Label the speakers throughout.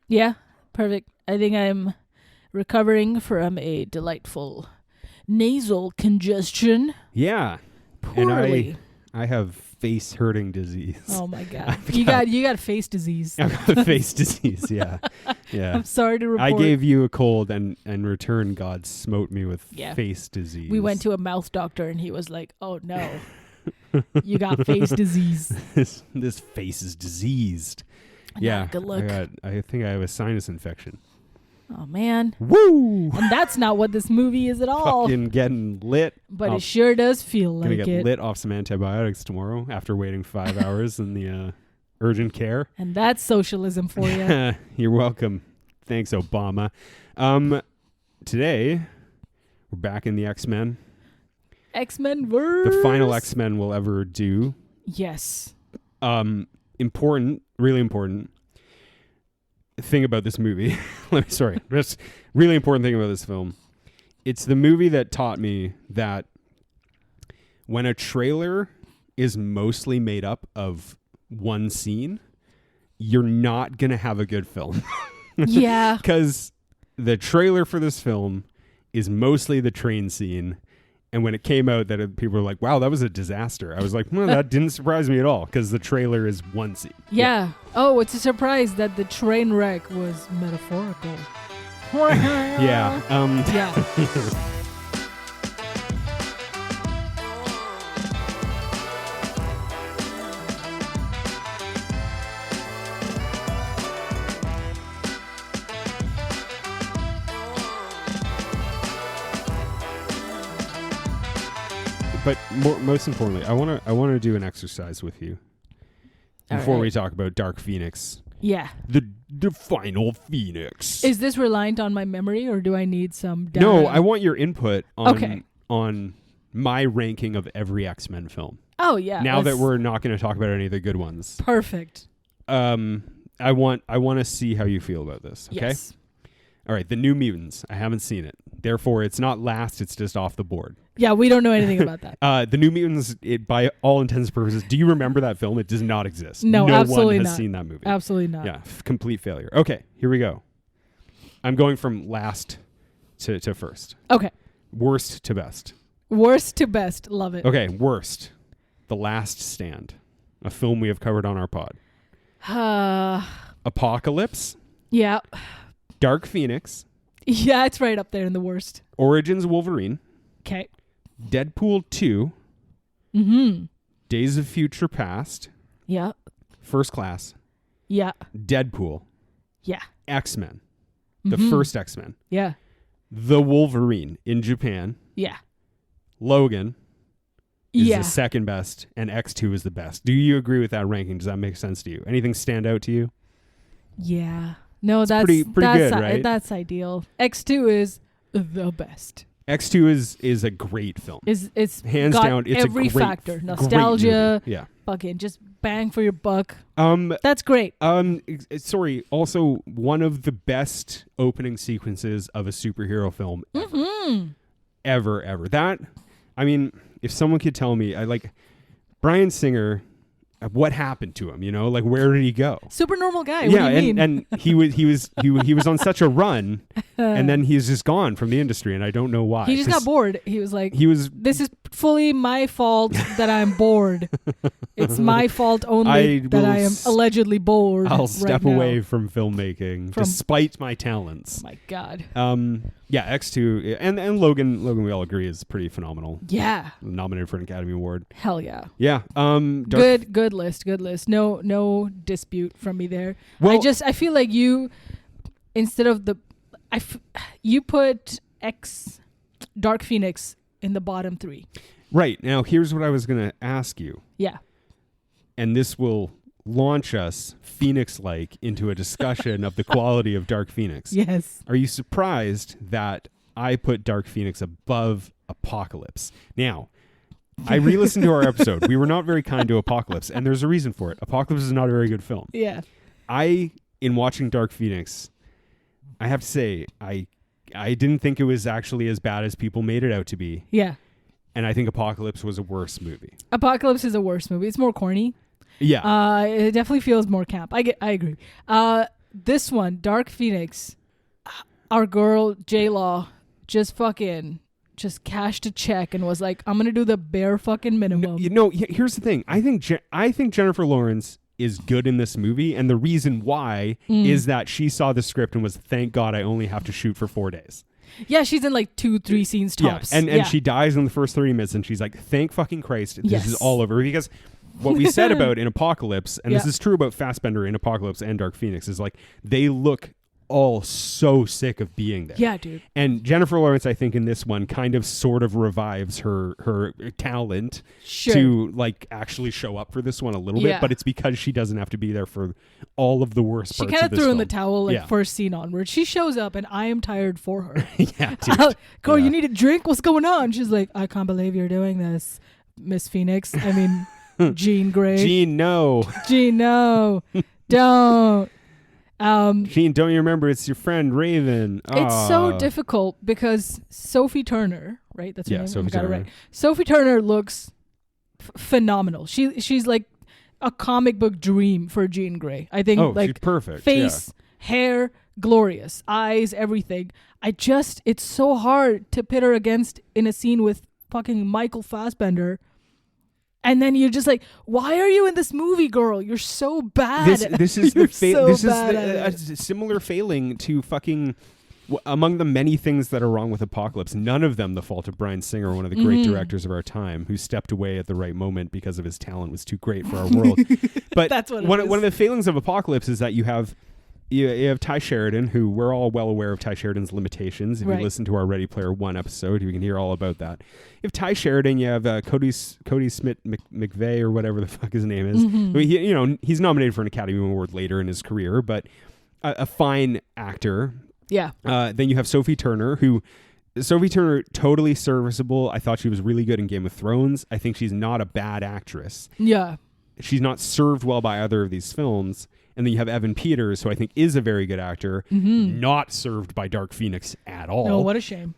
Speaker 1: Yeah, perfect. I think I'm recovering from a delightful nasal congestion.
Speaker 2: Yeah.
Speaker 1: Poorly.
Speaker 2: And I have face hurting disease.
Speaker 1: Oh my god. You got face disease.
Speaker 2: I've got face disease, yeah. Yeah.
Speaker 1: I'm sorry to report.
Speaker 2: I gave you a cold and in return God smote me with face disease.
Speaker 1: We went to a mouth doctor and he was like, "Oh no. You got face disease."
Speaker 2: This face is diseased. Yeah.
Speaker 1: Good luck.
Speaker 2: I think I have a sinus infection.
Speaker 1: Oh man.
Speaker 2: Woo!
Speaker 1: And that's not what this movie is at all.
Speaker 2: Fucking getting lit.
Speaker 1: But it sure does feel like it.
Speaker 2: Gonna get lit off some antibiotics tomorrow after waiting 5 hours in the urgent care.
Speaker 1: And that's socialism for you.
Speaker 2: You're welcome. Thanks, Obama. Today, we're back in the X-Menn.
Speaker 1: X-Menn verse.
Speaker 2: The final X-Menn we'll ever do.
Speaker 1: Yes.
Speaker 2: Important, really important thing about this movie. Just really important thing about this film. It's the movie that taught me that when a trailer is mostly made up of one scene, you're not going to have a good film.
Speaker 1: Yeah.
Speaker 2: Because the trailer for this film is mostly the train scene. And when it came out, that people were like, "Wow, that was a disaster." I was like, "Well, that didn't surprise me at all," because the trailer is one scene.
Speaker 1: Yeah. Oh, it's a surprise that the train wreck was metaphorical.
Speaker 2: Yeah.
Speaker 1: Yeah.
Speaker 2: But most importantly, I want to do an exercise with you before we talk about Dark Phoenix.
Speaker 1: Yeah.
Speaker 2: The final Phoenix.
Speaker 1: Is this reliant on my memory, or do I need some data?
Speaker 2: No, I want your input on my ranking of every X-Men film.
Speaker 1: Oh yeah.
Speaker 2: Now that we're not going to talk about any of the good ones.
Speaker 1: Perfect.
Speaker 2: I want to see how you feel about this. Okay.
Speaker 1: Yes.
Speaker 2: All right. The New Mutants. I haven't seen it. Therefore, it's not last. It's just off the board.
Speaker 1: Yeah, we don't know anything about that.
Speaker 2: The New Mutants, by all intents and purposes, do you remember that film? It does not exist.
Speaker 1: No, absolutely
Speaker 2: one has
Speaker 1: not.
Speaker 2: seen that movie.
Speaker 1: Absolutely not.
Speaker 2: Yeah, complete failure. Okay, here we go. I'm going from last to first.
Speaker 1: Okay.
Speaker 2: Worst to best.
Speaker 1: Worst to best. Love it.
Speaker 2: Okay, worst. The Last Stand, a film we have covered on our pod. Apocalypse.
Speaker 1: Yeah.
Speaker 2: Dark Phoenix.
Speaker 1: Yeah, it's right up there in the worst.
Speaker 2: Origins Wolverine.
Speaker 1: Okay.
Speaker 2: Deadpool 2.
Speaker 1: Mm-hmm.
Speaker 2: Days of Future Past.
Speaker 1: Yeah.
Speaker 2: First Class.
Speaker 1: Yeah.
Speaker 2: Deadpool.
Speaker 1: Yeah.
Speaker 2: X-Men. The first X-Men.
Speaker 1: Yeah.
Speaker 2: The Wolverine in Japan.
Speaker 1: Yeah.
Speaker 2: Logan is the second best, and X2 is the best. Do you agree with that ranking? Does that make sense to you? Anything stand out to you?
Speaker 1: Yeah. No, that's
Speaker 2: pretty good, right?
Speaker 1: That's ideal. X2 is the best.
Speaker 2: X2 is a great film.
Speaker 1: It's
Speaker 2: hands
Speaker 1: got
Speaker 2: down. It's
Speaker 1: every
Speaker 2: a great,
Speaker 1: factor. Nostalgia.
Speaker 2: Yeah.
Speaker 1: Fucking just bang for your buck. That's great.
Speaker 2: Sorry. Also, one of the best opening sequences of a superhero film ever. That, I mean, if someone could tell me, Bryan Singer. What happened to him? You know, like where did he go?
Speaker 1: Super normal guy.
Speaker 2: Yeah,
Speaker 1: what do you mean?
Speaker 2: and he was on such a run, and then he's just gone from the industry, and I don't know why.
Speaker 1: He just got bored. He was like, "This is fully my fault that I'm bored. It's my fault only that I am allegedly bored.
Speaker 2: I'll step away from filmmaking despite my talents."
Speaker 1: My God.
Speaker 2: Yeah, X2 and Logan. We all agree is pretty phenomenal.
Speaker 1: Yeah.
Speaker 2: Nominated for an Academy Award.
Speaker 1: Hell yeah.
Speaker 2: Yeah.
Speaker 1: Good list. No dispute from me there.
Speaker 2: Well,
Speaker 1: I feel like you, instead of you put Dark Phoenix in the bottom 3.
Speaker 2: Right. Now, here's what I was going to ask you.
Speaker 1: Yeah.
Speaker 2: And this will launch us Phoenix-like into a discussion of the quality of Dark Phoenix.
Speaker 1: Yes.
Speaker 2: Are you surprised that I put Dark Phoenix above Apocalypse? Now, I re-listened to our episode. We were not very kind to Apocalypse, and there's a reason for it. Apocalypse is not a very good film.
Speaker 1: Yeah.
Speaker 2: In watching Dark Phoenix, I have to say, I didn't think it was actually as bad as people made it out to be.
Speaker 1: Yeah.
Speaker 2: And I think Apocalypse was a worse movie.
Speaker 1: Apocalypse is a worse movie. It's more corny.
Speaker 2: Yeah.
Speaker 1: It definitely feels more camp. I agree. this one, Dark Phoenix, our girl J-Law just cashed a check and was like, I'm gonna do the bare fucking minimum.
Speaker 2: Here's the thing. I think Jennifer Lawrence is good in this movie, and the reason why is that she saw the script and was, thank God I only have to shoot for 4 days.
Speaker 1: Yeah, she's in like 2-3 scenes tops.
Speaker 2: Yeah, and she dies in the first 30 minutes, and she's like, thank fucking Christ, this is all over. Because what we said about in Apocalypse, and this is true about Fassbender in Apocalypse and Dark Phoenix, is like they look all so sick of being there.
Speaker 1: Yeah, dude.
Speaker 2: And Jennifer Lawrence, I think, in this one kind of sort of revives her talent to like actually show up for this one a little bit, but it's because she doesn't have to be there for all of the worst parts of this film. She kind of threw
Speaker 1: in the towel first scene onward. She shows up and I am tired for her.
Speaker 2: Yeah, dude.
Speaker 1: Girl, you need a drink? What's going on? She's like, I can't believe you're doing this, Miss Phoenix. I mean, Jean Grey.
Speaker 2: Jean, no.
Speaker 1: Jean, no. Don't.
Speaker 2: Jean, don't you remember? It's your friend Raven.
Speaker 1: It's so difficult because Sophie Turner, right? That's her name.
Speaker 2: Sophie Turner.
Speaker 1: Right. Sophie Turner looks phenomenal. She's like a comic book dream for Jean Grey. I think like
Speaker 2: she's perfect.
Speaker 1: Face, hair, glorious, eyes, everything. It's so hard to pit her against in a scene with fucking Michael Fassbender. And then you're just like, why are you in this movie, girl? You're so bad.
Speaker 2: This is a similar failing to fucking among the many things that are wrong with Apocalypse. None of them the fault of Bryan Singer, one of the great directors of our time, who stepped away at the right moment because of his talent was too great for our world. But
Speaker 1: that's what
Speaker 2: one of the failings of Apocalypse is that you have Ty Sheridan, who we're all well aware of Ty Sheridan's limitations. If you listen to our Ready Player One episode, you can hear all about that. You have Ty Sheridan, you have Cody Smith McVeigh, or whatever the fuck his name is. He's nominated for an Academy Award later in his career, but a fine actor.
Speaker 1: Yeah.
Speaker 2: Then you have Sophie Turner, totally serviceable. I thought she was really good in Game of Thrones. I think she's not a bad actress.
Speaker 1: Yeah.
Speaker 2: She's not served well by either of these films. And then you have Evan Peters, who I think is a very good actor, not served by Dark Phoenix at all.
Speaker 1: No, what a shame.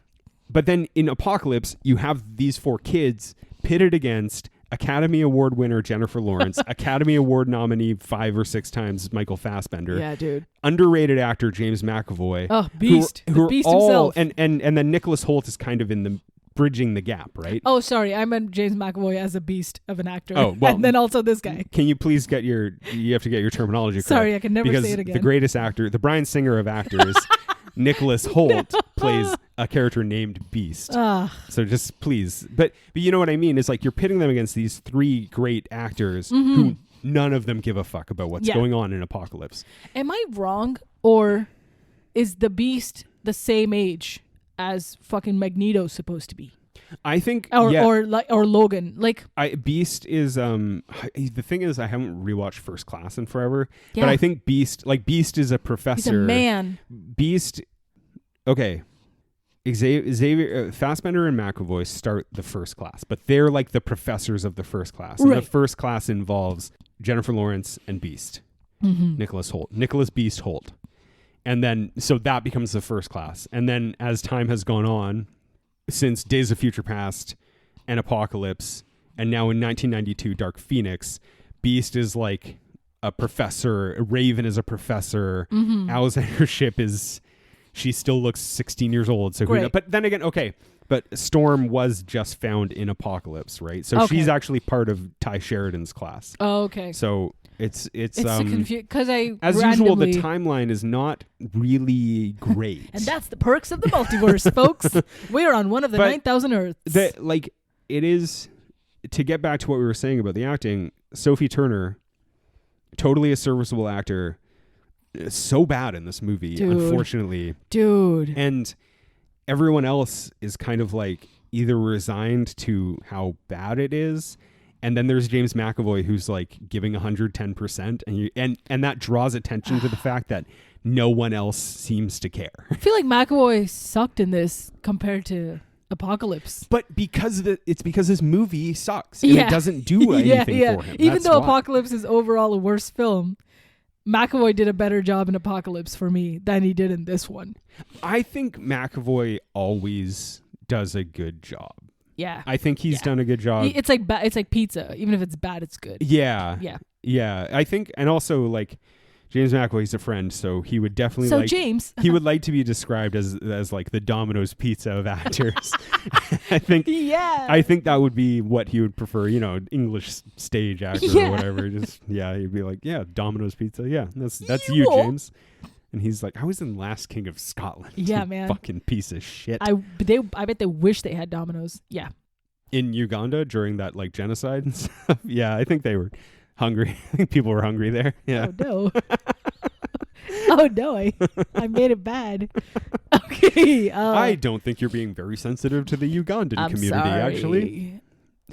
Speaker 2: But then in Apocalypse, you have these 4 kids pitted against Academy Award winner Jennifer Lawrence, Academy Award nominee 5 or 6 times Michael Fassbender.
Speaker 1: Yeah, dude.
Speaker 2: Underrated actor James McAvoy.
Speaker 1: Oh, beast.
Speaker 2: Who are
Speaker 1: beast
Speaker 2: all,
Speaker 1: himself.
Speaker 2: And then Nicholas Hoult is kind of in the bridging the gap, right?
Speaker 1: Oh, sorry. I meant James McAvoy as a beast of an actor.
Speaker 2: Oh, well.
Speaker 1: And then also this guy.
Speaker 2: Can you please you have to get your terminology correct.
Speaker 1: Sorry, I can never
Speaker 2: because
Speaker 1: say it again.
Speaker 2: The greatest actor, the Bryan Singer of actors, Nicholas Hoult plays a character named Beast. So just please. But you know what I mean? It's like you're pitting them against these 3 great actors who none of them give a fuck about what's going on in Apocalypse.
Speaker 1: Am I wrong? Or is the Beast the same age as fucking Magneto's supposed to be?
Speaker 2: I think
Speaker 1: or Logan. Like
Speaker 2: Beast is the thing is I haven't rewatched First Class in forever. Yeah. But I think Beast is a professor.
Speaker 1: He's a man.
Speaker 2: Beast Xavier Fassbender and McAvoy start the First Class, but they're like the professors of the First Class. And the First Class involves Jennifer Lawrence and Beast. Nicholas Beast Hoult. And then, so that becomes the First Class. And then as time has gone on, since Days of Future Past and Apocalypse, and now in 1992, Dark Phoenix, Beast is like a professor. Raven is a professor. Alexander Shipp she still looks 16 years old. So but then again, okay. But Storm was just found in Apocalypse, right? So she's actually part of Ty Sheridan's class.
Speaker 1: Oh, okay.
Speaker 2: So it's
Speaker 1: because
Speaker 2: as usual, the timeline is not really great.
Speaker 1: And that's the perks of the multiverse, folks. We're on one of the 9,000 Earths.
Speaker 2: It is, to get back to what we were saying about the acting, Sophie Turner, totally a serviceable actor, so bad in this movie, unfortunately.
Speaker 1: Dude.
Speaker 2: And everyone else is kind of like either resigned to how bad it is, and then there's James McAvoy who's like giving 110%, and that draws attention to the fact that no one else seems to care.
Speaker 1: I feel like McAvoy sucked in this compared to Apocalypse.
Speaker 2: But it's because this movie sucks and it doesn't do anything for him.
Speaker 1: Even though Apocalypse is overall a worse film, McAvoy did a better job in Apocalypse for me than he did in this one.
Speaker 2: I think McAvoy always does a good job.
Speaker 1: Yeah.
Speaker 2: I think he's done a good job.
Speaker 1: It's like pizza. Even if it's bad, it's good.
Speaker 2: Yeah. I think, and also like James McAvoy's a friend, so he would definitely
Speaker 1: So
Speaker 2: like
Speaker 1: James,
Speaker 2: he would like to be described as like the Domino's pizza of actors. I think that would be what he would prefer, English stage actor or whatever. Just he'd be like, yeah, Domino's pizza. Yeah, that's you, James. And he's like, I was in Last King of Scotland.
Speaker 1: Yeah,
Speaker 2: you
Speaker 1: man.
Speaker 2: Fucking piece of shit.
Speaker 1: I bet they wish they had Domino's. Yeah.
Speaker 2: In Uganda during that like genocide and stuff. Yeah, I think they were hungry. I think people were hungry there. Yeah.
Speaker 1: Oh no. Oh no, I made it bad. Okay.
Speaker 2: I don't think you're being very sensitive to the Ugandan community,
Speaker 1: sorry.
Speaker 2: Actually.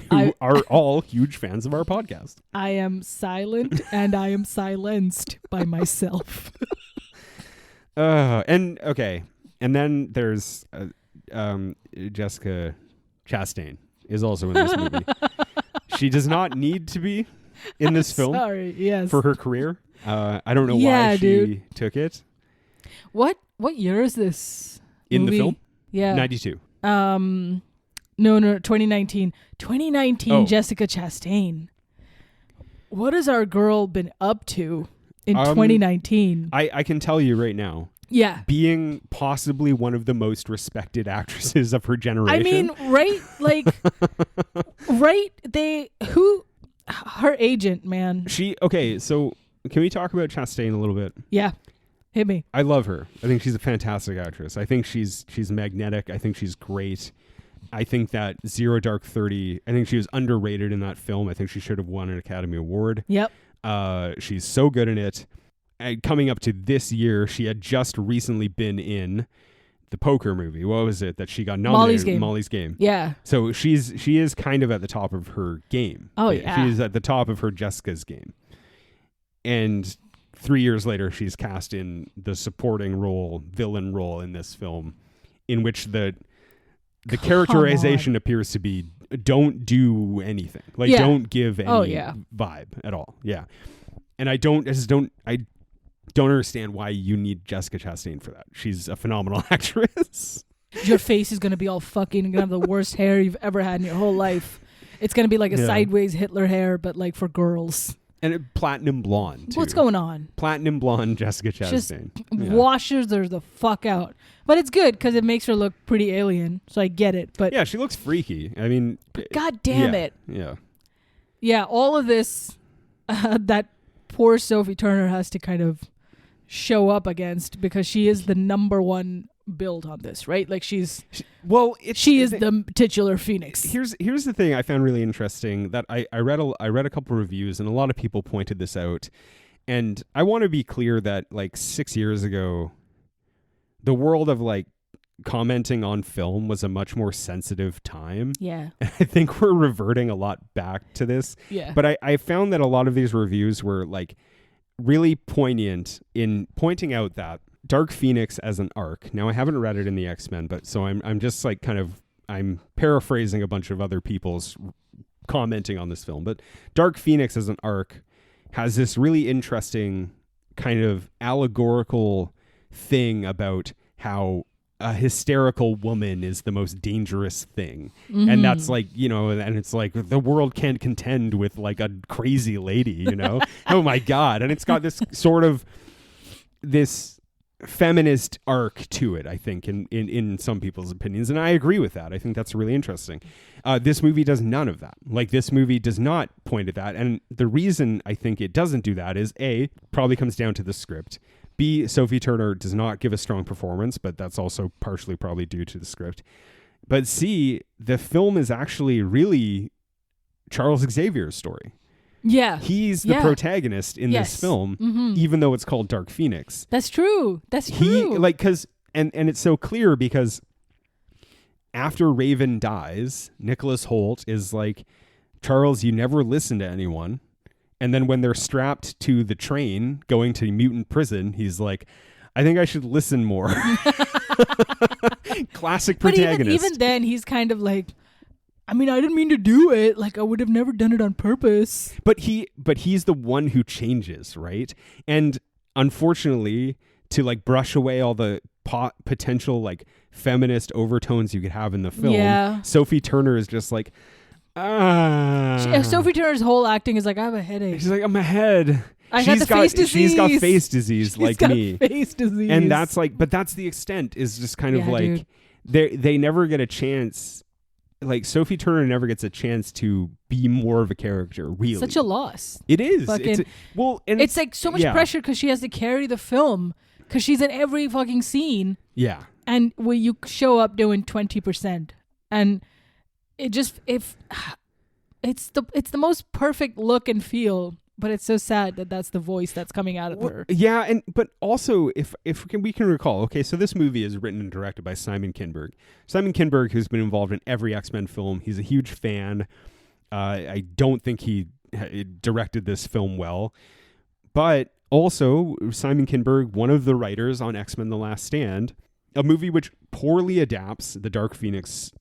Speaker 2: Who are all huge fans of our podcast.
Speaker 1: I am silent and I am silenced by myself.
Speaker 2: And then there's Jessica Chastain is also in this movie. She does not need to be in this film for her career. I don't know why she took it.
Speaker 1: What year is this
Speaker 2: in
Speaker 1: movie?
Speaker 2: The film?
Speaker 1: Yeah.
Speaker 2: 92.
Speaker 1: No, 2019. 2019 Jessica Chastain. What has our girl been up to in 2019?
Speaker 2: I can tell you right now.
Speaker 1: Yeah.
Speaker 2: Being possibly one of the most respected actresses of her generation.
Speaker 1: I mean, right? Like, her agent, man.
Speaker 2: So can we talk about Chastain a little bit?
Speaker 1: Yeah. Hit me.
Speaker 2: I love her. I think she's a fantastic actress. I think she's magnetic. I think she's great. I think that Zero Dark 30, I think she was underrated in that film. I think she should have won an Academy Award.
Speaker 1: Yep.
Speaker 2: She's so good in it. And coming up to this year, she had just recently been in the poker movie. What was it that she got nominated? Molly's Game.
Speaker 1: Yeah.
Speaker 2: So she is kind of at the top of her game.
Speaker 1: Oh, yeah.
Speaker 2: She's at the top of her Jessica's game. And 3 years later, she's cast in the supporting role, villain role in this film, in which the characterization appears to be don't do anything. Like, don't give any vibe at all. Yeah. And I don't understand why you need Jessica Chastain for that. She's a phenomenal actress.
Speaker 1: Your face is going to be all fucking and going to have the worst hair you've ever had in your whole life. It's going to be like a sideways Hitler hair, but like for girls.
Speaker 2: And platinum blonde, too.
Speaker 1: What's going on?
Speaker 2: Platinum blonde Jessica Chastain.
Speaker 1: Washes her the fuck out. But it's good because it makes her look pretty alien, so I get it. But
Speaker 2: yeah, she looks freaky. I mean...
Speaker 1: God damn it.
Speaker 2: Yeah.
Speaker 1: Yeah, all of this, that poor Sophie Turner has to kind of show up against because she is the number one build on this, right? Like she is the titular Phoenix.
Speaker 2: Here's the thing I found really interesting that I read a couple reviews and a lot of people pointed this out, and I want to be clear that like 6 years ago, the world of like commenting on film was a much more sensitive time.
Speaker 1: Yeah.
Speaker 2: And I think we're reverting a lot back to this.
Speaker 1: Yeah.
Speaker 2: But I found that a lot of these reviews were like really poignant in pointing out that Dark Phoenix as an arc. Now I haven't read it in the X-Men, but so I'm just like I'm paraphrasing a bunch of other people's commenting on this film. But Dark Phoenix as an arc has this really interesting kind of allegorical thing about how a hysterical woman is the most dangerous thing. Mm-hmm. And that's like, and it's like the world can't contend with like a crazy lady, Oh my God. And it's got this sort of this feminist arc to it, I think, in some people's opinions. And I agree with that. I think that's really interesting. This movie does none of that. Like, this movie does not point at that. And the reason I think it doesn't do that is A, probably comes down to the script. B, Sophie Turner does not give a strong performance, but that's also partially probably due to the script. But C, the film is actually really Charles Xavier's story.
Speaker 1: Yeah.
Speaker 2: He's the protagonist in this film, even though it's called Dark Phoenix.
Speaker 1: That's true.
Speaker 2: And it's so clear because after Raven dies, Nicholas Hoult is like, Charles, you never listen to anyone. And then when they're strapped to the train going to mutant prison, he's like, I think I should listen more. Classic protagonist.
Speaker 1: But even then, he's kind of like, I mean, I didn't mean to do it. Like, I would have never done it on purpose.
Speaker 2: But he's the one who changes, right? And unfortunately, to like brush away all the potential like feminist overtones you could have in the film, Sophie Turner is just like,
Speaker 1: Sophie Turner's whole acting is like, I have a headache.
Speaker 2: She's like, I'm ahead.
Speaker 1: I got the face disease.
Speaker 2: She's got face disease
Speaker 1: She's
Speaker 2: like
Speaker 1: got
Speaker 2: me.
Speaker 1: Face disease.
Speaker 2: And that's like, but that's the extent, is just kind of like, they never get a chance. Like Sophie Turner never gets a chance to be more of a character, really.
Speaker 1: Such a loss.
Speaker 2: It is.
Speaker 1: Fucking,
Speaker 2: and
Speaker 1: it's like so much pressure because she has to carry the film because she's in every fucking scene.
Speaker 2: Yeah.
Speaker 1: And where you show up doing 20%. And it just, it's the most perfect look and feel, but it's so sad that that's the voice that's coming out of her.
Speaker 2: Yeah, but also if we can recall, okay, so this movie is written and directed by Simon Kinberg. Simon Kinberg, who's been involved in every X-Men film, he's a huge fan. I don't think he directed this film well, but also Simon Kinberg, one of the writers on X-Men: The Last Stand, a movie which poorly adapts the Dark Phoenix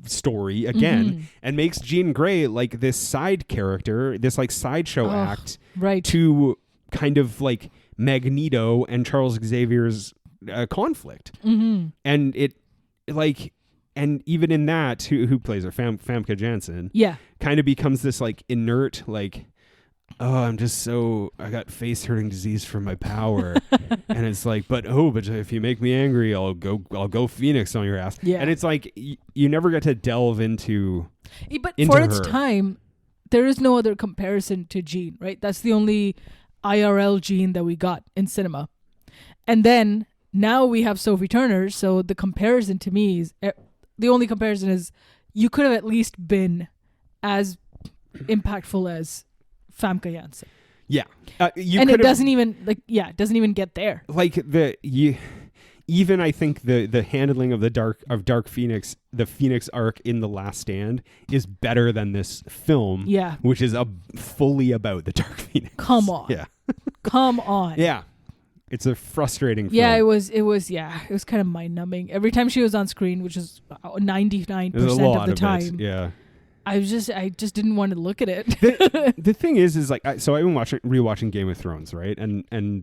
Speaker 2: story again and makes Jean Grey like this side character, this like sideshow act to kind of like Magneto and Charles Xavier's conflict. And it like, and even in that, who plays her, Famke Janssen, kind of becomes this like inert, like, oh, I got face hurting disease from my power. And it's like, but if you make me angry, I'll go Phoenix on your ass. Yeah. And it's like, you never get to delve into
Speaker 1: for its time, there is no other comparison to Jean, right? That's the only IRL Jean that we got in cinema. And then now we have Sophie Turner. So the comparison to me is, the only comparison is you could have at least been as impactful as Famke Janssen.
Speaker 2: Yeah.
Speaker 1: And it doesn't even get there.
Speaker 2: Like even I think the handling of Dark Phoenix, the Phoenix arc in The Last Stand, is better than this film.
Speaker 1: Yeah.
Speaker 2: Which is fully about the Dark Phoenix.
Speaker 1: Come on.
Speaker 2: Yeah.
Speaker 1: Come on.
Speaker 2: Yeah. It's a frustrating film.
Speaker 1: Yeah, it was kind of mind numbing. Every time she was on screen, which is 99% of the time.
Speaker 2: Yeah.
Speaker 1: I just didn't want to look at it.
Speaker 2: The thing is like, so I've been rewatching Game of Thrones, right? And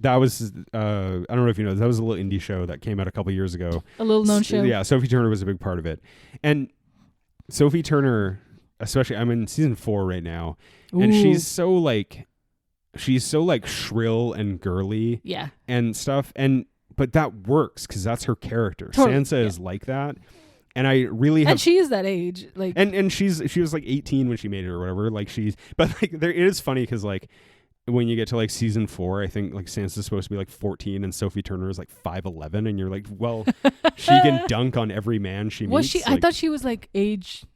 Speaker 2: that was I don't know if you know, that was a little indie show that came out a couple years ago.
Speaker 1: A little known show.
Speaker 2: Yeah, Sophie Turner was a big part of it. And Sophie Turner, especially, I'm in season 4 right now, and she's so like shrill and girly, and stuff. But that works because that's her character.
Speaker 1: Totally.
Speaker 2: Sansa is like that. And I really have,
Speaker 1: and she is that age, like,
Speaker 2: and she was like 18 when she made it or whatever. Like but like it is funny because like when you get to like season 4, I think like Sansa's supposed to be like 14 and Sophie Turner is like 5'11", and you're like, well, she can dunk on every man she meets.
Speaker 1: Was she? I thought she was like age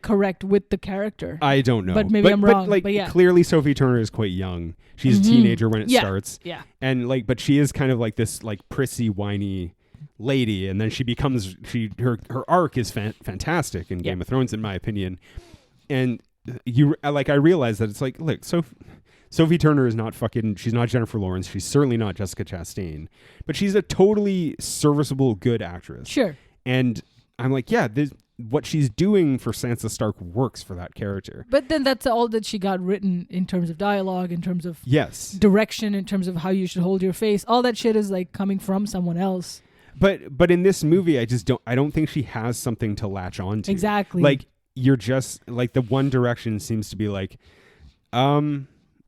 Speaker 1: correct with the character.
Speaker 2: I don't know,
Speaker 1: but maybe I'm wrong.
Speaker 2: But yeah, clearly Sophie Turner is quite young. She's a teenager when it starts.
Speaker 1: Yeah,
Speaker 2: and like, but she is kind of like this like prissy, whiny lady, and then she becomes her arc is fantastic in Game of Thrones, in my opinion. And I realize that it's like, look, Sophie Turner is not she's not Jennifer Lawrence, she's certainly not Jessica Chastain, but she's a totally serviceable, good actress.
Speaker 1: Sure.
Speaker 2: And I'm like, yeah, what she's doing for Sansa Stark works for that character.
Speaker 1: But then that's all that she got written in terms of dialogue, in terms of direction, in terms of how you should hold your face. All that shit is like coming from someone else.
Speaker 2: But in this movie, I don't think she has something to latch on to.
Speaker 1: Exactly.
Speaker 2: Like, you're just like, the one direction seems to be like,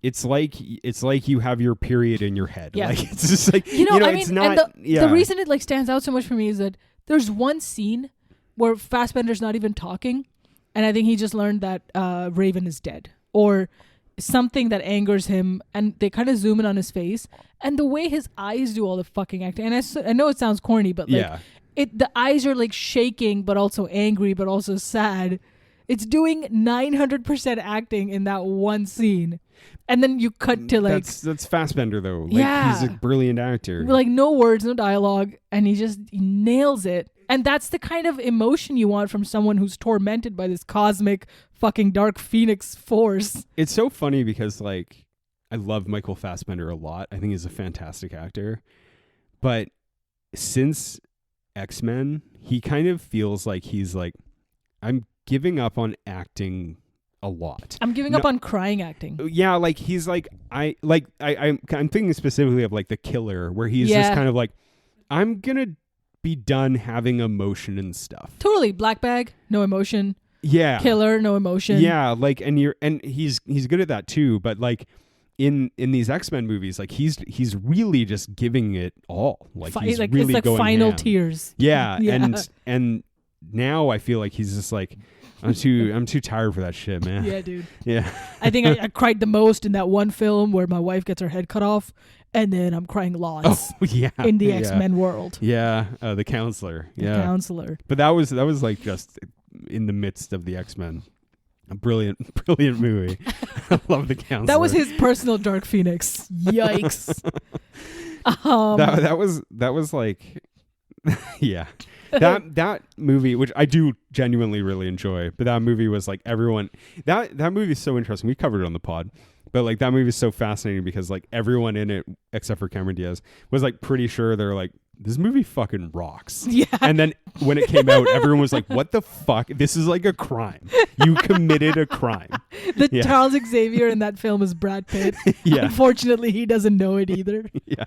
Speaker 2: it's like you have your period in your head.
Speaker 1: Yeah.
Speaker 2: Like, it's just like, it's not.
Speaker 1: And the reason it like stands out so much for me is that there's one scene where Fassbender's not even talking, and I think he just learned that Raven is dead, or something that angers him, and they kind of zoom in on his face, and the way his eyes do all the fucking acting, and I know it sounds corny, but like the eyes are like shaking, but also angry, but also sad. It's doing 900% acting in that one scene, and then you cut to like
Speaker 2: that's Fassbender though. Like, he's a brilliant actor.
Speaker 1: Like, no words, no dialogue, and he nails it. And that's the kind of emotion you want from someone who's tormented by this cosmic fucking Dark Phoenix force.
Speaker 2: It's so funny because, like, I love Michael Fassbender a lot. I think he's a fantastic actor. But since X-Men, he kind of feels like he's like, I'm giving up on acting a lot.
Speaker 1: I'm giving up on crying acting.
Speaker 2: Yeah, like, he's like, I'm thinking specifically of, like, The Killer, where he's just kind of like, I'm going to be done having emotion and stuff.
Speaker 1: Totally. Black Bag, no emotion.
Speaker 2: Yeah.
Speaker 1: Killer, no emotion.
Speaker 2: Yeah, like, and he's good at that too, but like, in these X-Men movies, like he's really just giving it all. Like he's
Speaker 1: like,
Speaker 2: really
Speaker 1: it's like
Speaker 2: going
Speaker 1: final
Speaker 2: ham.
Speaker 1: tears.
Speaker 2: Yeah,
Speaker 1: Yeah.
Speaker 2: and now I feel like he's just like, I'm too tired for that shit, man.
Speaker 1: Yeah, dude.
Speaker 2: Yeah.
Speaker 1: I think I cried the most in that one film where my wife gets her head cut off, and then I'm crying lots
Speaker 2: yeah.
Speaker 1: in the
Speaker 2: yeah.
Speaker 1: X-Men world.
Speaker 2: Yeah, the counselor.
Speaker 1: The
Speaker 2: Yeah,
Speaker 1: counselor.
Speaker 2: but that was like just in the midst of the X-Men. A brilliant movie. I love the counselor.
Speaker 1: That was his personal Dark Phoenix. Yikes.
Speaker 2: That was like, yeah. That movie, which I do genuinely really enjoy, but that movie was like everyone. That movie is so interesting. We covered it on the pod. But like that movie is so fascinating because like everyone in it except for Cameron Diaz was like pretty sure they're like, this movie fucking rocks.
Speaker 1: Yeah.
Speaker 2: And then when it came out, everyone was like, what the fuck? This is like a crime. You committed a crime.
Speaker 1: The Charles Xavier in that film is Brad Pitt.
Speaker 2: Yeah.
Speaker 1: Unfortunately, he doesn't know it either.
Speaker 2: Yeah.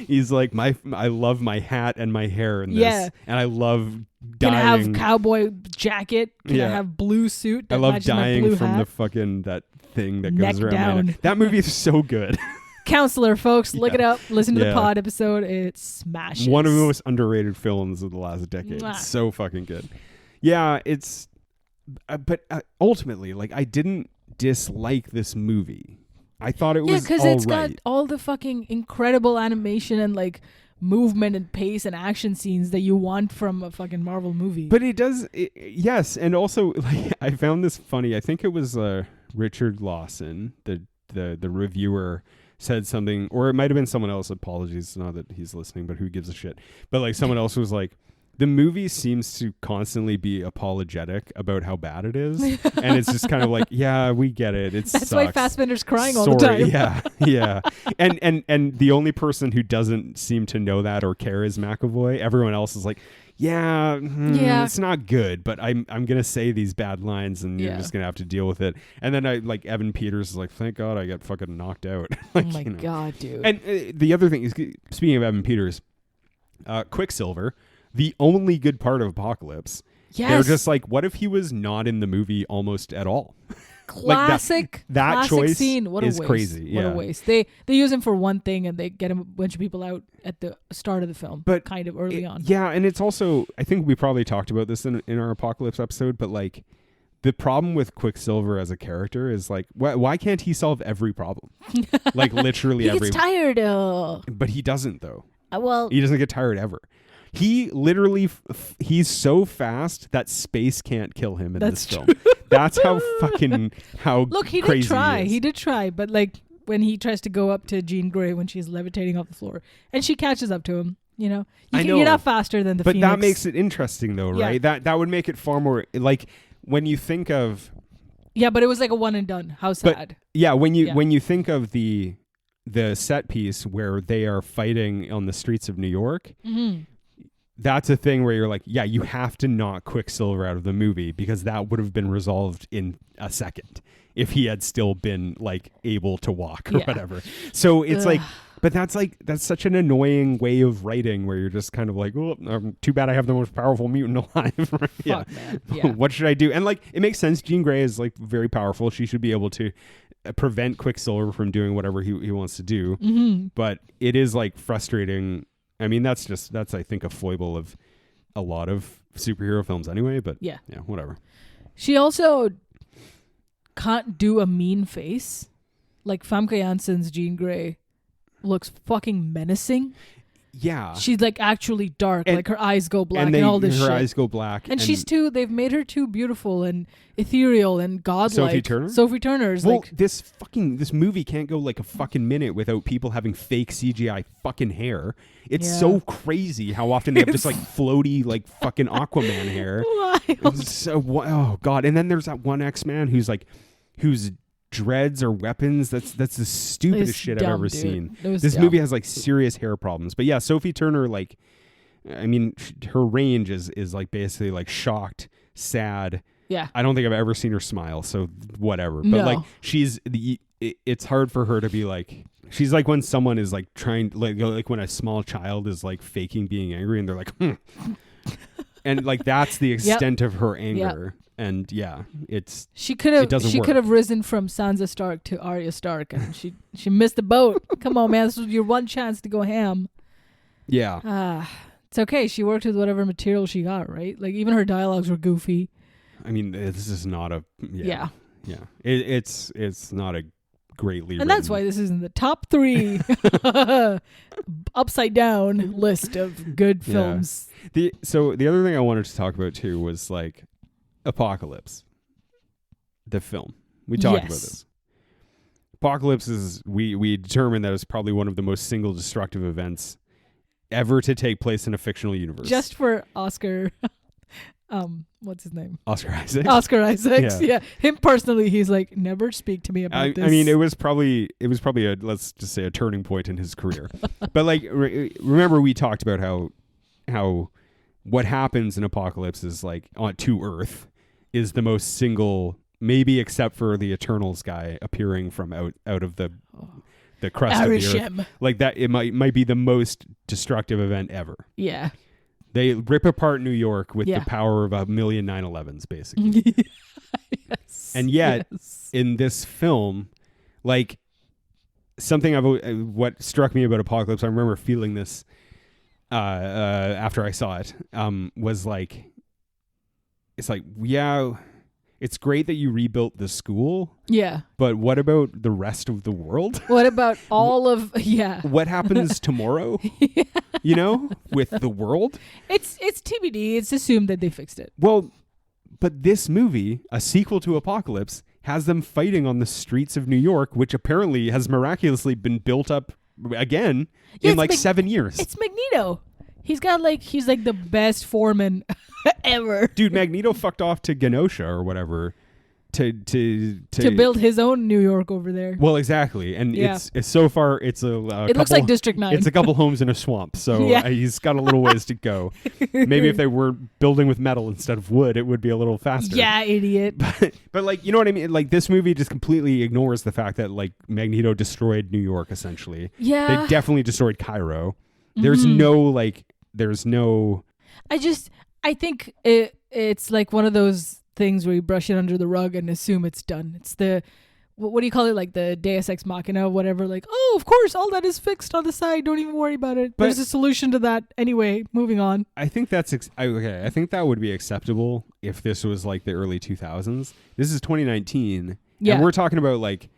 Speaker 2: He's like I love my hat and my hair in this.
Speaker 1: Yeah.
Speaker 2: And I love
Speaker 1: Can I
Speaker 2: dying.
Speaker 1: have cowboy jacket? Can I have blue suit? That
Speaker 2: I love
Speaker 1: matches my
Speaker 2: dying
Speaker 1: blue
Speaker 2: from
Speaker 1: hat?
Speaker 2: the fucking that thing that
Speaker 1: Neck
Speaker 2: goes around my
Speaker 1: down.
Speaker 2: neck. That movie is so good.
Speaker 1: Counselor, folks, look
Speaker 2: Yeah.
Speaker 1: it up. Listen to the
Speaker 2: Yeah.
Speaker 1: pod episode. It smashes.
Speaker 2: One of the most underrated films of the last decade.
Speaker 1: Mwah.
Speaker 2: It's so fucking good. Yeah, it's but ultimately, like, I didn't dislike this movie. I thought it was
Speaker 1: because
Speaker 2: all
Speaker 1: it's got
Speaker 2: right.
Speaker 1: all the fucking incredible animation and like movement and pace and action scenes that you want from a fucking Marvel movie.
Speaker 2: But it does, yes, and also like I found this funny. I think it was Richard Lawson, the reviewer, said something, or it might have been someone else. Apologies, not that he's listening, but who gives a shit? But like someone else was like, the movie seems to constantly be apologetic about how bad it is, and it's just kind of like, yeah, we get it. It
Speaker 1: That's
Speaker 2: sucks.
Speaker 1: why Fassbender's crying all the time.
Speaker 2: Yeah. And the only person who doesn't seem to know that or care is McAvoy. Everyone else is like, yeah, it's not good, but I'm gonna say these bad lines, and you're just gonna have to deal with it. And then I like Evan Peters is like, thank God I got fucking knocked out. Like,
Speaker 1: oh my God, dude.
Speaker 2: And the other thing is, speaking of Evan Peters, Quicksilver, the only good part of Apocalypse.
Speaker 1: Yes.
Speaker 2: They're just like, what if he was not in the movie almost at all?
Speaker 1: Classic
Speaker 2: choice
Speaker 1: scene. What
Speaker 2: is
Speaker 1: a waste.
Speaker 2: crazy.
Speaker 1: What
Speaker 2: Yeah.
Speaker 1: a waste. They use him for one thing and they get him a bunch of people out at the start of the film,
Speaker 2: but
Speaker 1: kind of early on.
Speaker 2: Yeah, and it's also, I think we probably talked about this in our Apocalypse episode, but like the problem with Quicksilver as a character is like, why can't he solve every problem? Like literally
Speaker 1: he gets tired.
Speaker 2: But he doesn't though.
Speaker 1: Well,
Speaker 2: He doesn't get tired ever. He literally, he's so fast that space can't kill him in this film. That's how
Speaker 1: look, he
Speaker 2: crazy
Speaker 1: did try.
Speaker 2: He is.
Speaker 1: He did try, but like when he tries to go up to Jean Grey when she's levitating off the floor, and she catches up to him. You know, you're not faster than the
Speaker 2: But
Speaker 1: Phoenix.
Speaker 2: that makes it interesting, though, right? That would make it far more like when you think of.
Speaker 1: Yeah, but it was like a one and done. How sad.
Speaker 2: When you think of the set piece where they are fighting on the streets of New York.
Speaker 1: Mm-hmm.
Speaker 2: That's a thing where you're like, yeah, you have to knock Quicksilver out of the movie because that would have been resolved in a second if he had still been like able to walk or whatever. So it's like, but that's such an annoying way of writing where you're just kind of like, oh, too bad I have the most powerful mutant alive. Right?
Speaker 1: Fuck, man. Yeah.
Speaker 2: What should I do? And like, it makes sense. Jean Grey is like very powerful. She should be able to prevent Quicksilver from doing whatever he wants to do.
Speaker 1: Mm-hmm.
Speaker 2: But it is like frustrating. I mean, that's I think a foible of a lot of superhero films anyway, but yeah, whatever.
Speaker 1: She also can't do a mean face. Like Famke Janssen's Jean Grey looks fucking menacing.
Speaker 2: Yeah.
Speaker 1: She's like actually dark, like her eyes go black and, all this
Speaker 2: her
Speaker 1: shit.
Speaker 2: eyes go black.
Speaker 1: And they've made her too beautiful and ethereal and godlike.
Speaker 2: Sophie Turner?
Speaker 1: Sophie Turner's
Speaker 2: well,
Speaker 1: like
Speaker 2: this movie can't go like a fucking minute without people having fake CGI fucking hair. It's so crazy how often they have just like floaty like fucking Aquaman hair.
Speaker 1: wild.
Speaker 2: So oh god. And then there's that one X-Man whose dreads or weapons. That's the stupidest
Speaker 1: It's
Speaker 2: shit
Speaker 1: dumb,
Speaker 2: I've ever
Speaker 1: dude.
Speaker 2: seen.
Speaker 1: This
Speaker 2: movie has like serious hair problems. But yeah, Sophie Turner, like, I mean, her range is like basically like shocked, sad.
Speaker 1: Yeah.
Speaker 2: I don't think I've ever seen her smile. So whatever. But
Speaker 1: No.
Speaker 2: like it's hard for her to be like. She's like when someone is like trying like when a small child is like faking being angry and they're like, and like that's the extent of her anger. And
Speaker 1: she could have risen from Sansa Stark to Arya Stark, and she missed the boat. Come on, man, this was your one chance to go ham.
Speaker 2: Yeah.
Speaker 1: It's okay. She worked with whatever material she got, right? Like even her dialogues were goofy.
Speaker 2: I mean, this is not a it's not a greatly
Speaker 1: and that's why this is in the top 3 upside down list of good films.
Speaker 2: So the other thing I wanted to talk about too was like Apocalypse, the film. We talked about this. Apocalypse is we determined that it's probably one of the most single destructive events ever to take place in a fictional universe.
Speaker 1: Just for Oscar what's his name?
Speaker 2: Oscar Isaac.
Speaker 1: Oscar Isaacs. Yeah. Him personally, he's like, never speak to me about this.
Speaker 2: I mean, it was probably a, let's just say, a turning point in his career. But like, remember we talked about how what happens in Apocalypse is like to Earth is the most single, maybe except for the Eternals guy appearing from out of the crust of the Earth. Like that, it might be the most destructive event ever.
Speaker 1: Yeah.
Speaker 2: They rip apart New York with the power of 1,000,000 9/11s, basically.
Speaker 1: Yes.
Speaker 2: And yet, in this film, like something what struck me about Apocalypse, I remember feeling this after I saw it, was like, it's like, it's great that you rebuilt the school. Yeah. But what about the rest of the world?
Speaker 1: What about all of
Speaker 2: what happens tomorrow? You know, with the world?
Speaker 1: It's TBD. It's assumed that they fixed it.
Speaker 2: Well, but this movie, a sequel to Apocalypse, has them fighting on the streets of New York, which apparently has miraculously been built up again in like 7 years.
Speaker 1: It's Magneto. He's like the best foreman ever.
Speaker 2: Dude, Magneto fucked off to Genosha or whatever to
Speaker 1: build his own New York over there.
Speaker 2: Well, exactly. And it's so far it's
Speaker 1: it looks like District 9.
Speaker 2: It's a couple homes in a swamp. So he's got a little ways to go. Maybe if they were building with metal instead of wood, it would be a little faster.
Speaker 1: Yeah, idiot.
Speaker 2: But like, you know what I mean? Like this movie just completely ignores the fact that like Magneto destroyed New York essentially.
Speaker 1: Yeah.
Speaker 2: They definitely destroyed Cairo. There's no
Speaker 1: I think it's like one of those things where you brush it under the rug and assume it's done. It's the, what do you call it? Like the Deus Ex Machina, whatever. Like, oh, of course, all that is fixed on the side. Don't even worry about it. But there's a solution to that anyway. Moving on.
Speaker 2: I think that's okay. I think that would be acceptable if this was like the early 2000s. This is 2019, and we're talking about like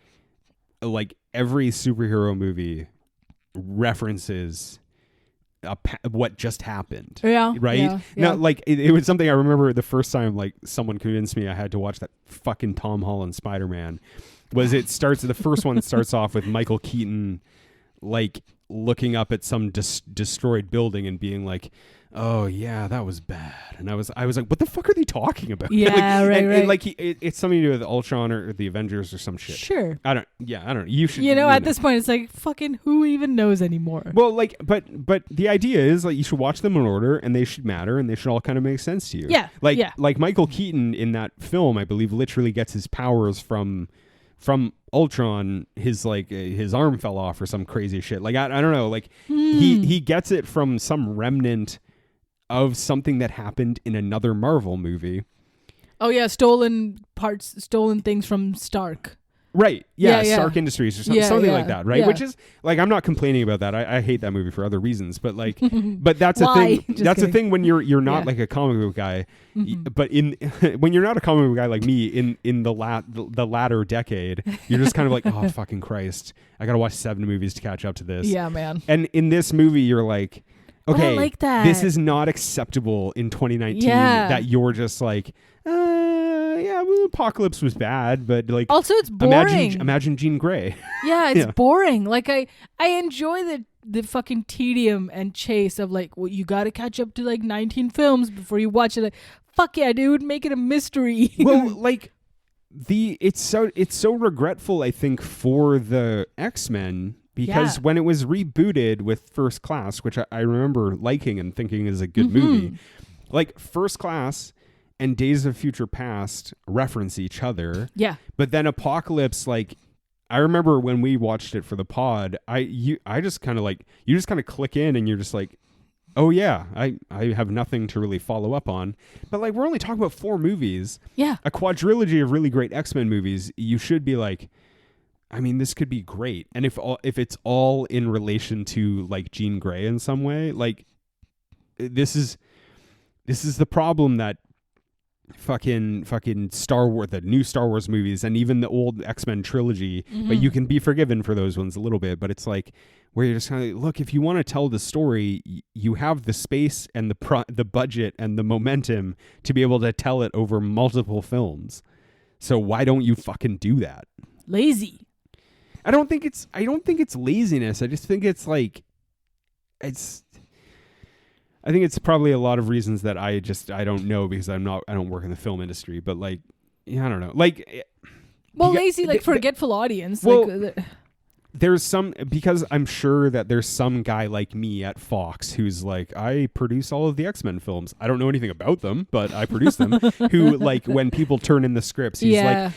Speaker 2: every superhero movie references what just happened. Yeah. Right? Yeah, Now, like, it was something I remember the first time, like, someone convinced me I had to watch that fucking Tom Holland Spider-Man. The first one starts off with Michael Keaton, like, looking up at some destroyed building and being like, oh yeah, that was bad. And I was like, what the fuck are they talking about?
Speaker 1: Yeah,
Speaker 2: like,
Speaker 1: right.
Speaker 2: And like it's something to do with Ultron or the Avengers or some shit.
Speaker 1: Sure.
Speaker 2: I don't know. You should.
Speaker 1: At this point, it's like fucking who even knows anymore?
Speaker 2: Well, like, but the idea is like you should watch them in order, and they should matter, and they should all kind of make sense to you.
Speaker 1: Yeah.
Speaker 2: Like Michael Keaton in that film, I believe, literally gets his powers from Ultron. His arm fell off or some crazy shit. Like I don't know. Like he gets it from some remnant of something that happened in another Marvel movie.
Speaker 1: Oh yeah, stolen things from Stark.
Speaker 2: Right. Yeah, Stark Industries or something like that, right? Yeah. Which is like, I'm not complaining about that. I hate that movie for other reasons, but like, but that's a thing. That's a thing when you're not like a comic book guy, but when you're not a comic book guy like me in the latter decade, you're just kind of like, oh fucking Christ, I gotta watch 7 movies to catch up to this.
Speaker 1: Yeah, man.
Speaker 2: And in this movie, you're like, okay,
Speaker 1: I like that.
Speaker 2: This is not acceptable in 2019 that you're just like, Apocalypse was bad, but like
Speaker 1: also it's boring.
Speaker 2: Imagine Jean Grey.
Speaker 1: Yeah, it's boring. Like I enjoy the fucking tedium and chase of like, well, you got to catch up to like 19 films before you watch it. Like, fuck yeah, dude, make it a mystery.
Speaker 2: Well, like it's so regretful, I think, for the X-Men. Because when it was rebooted with First Class, which I remember liking and thinking is a good movie, like First Class and Days of Future Past reference each other. Yeah. But then Apocalypse, like, I remember when we watched it for the pod, I just kind of like, you just kind of click in and you're just like, Oh yeah, I have nothing to really follow up on, but like we're only talking about 4 movies.
Speaker 1: Yeah.
Speaker 2: A quadrilogy of really great X-Men movies. You should be like, I mean, this could be great. And if it's all in relation to like Jean Grey in some way, like this is the problem that fucking Star Wars, the new Star Wars movies, and even the old X-Men trilogy, but you can be forgiven for those ones a little bit, but it's like where you're just kind of like, look, if you want to tell the story, you have the space and the budget and the momentum to be able to tell it over multiple films. So why don't you fucking do that?
Speaker 1: Lazy.
Speaker 2: I don't think it's laziness. I just think it's like I think it's probably a lot of reasons that I don't know because I don't work in the film industry, but like, yeah, I don't know. Like,
Speaker 1: lazy, like forgetful audience.
Speaker 2: Well,
Speaker 1: like,
Speaker 2: there's some, because I'm sure that there's some guy like me at Fox who's like, I produce all of the X-Men films. I don't know anything about them, but I produce them. Who, like, when people turn in the scripts, he's like,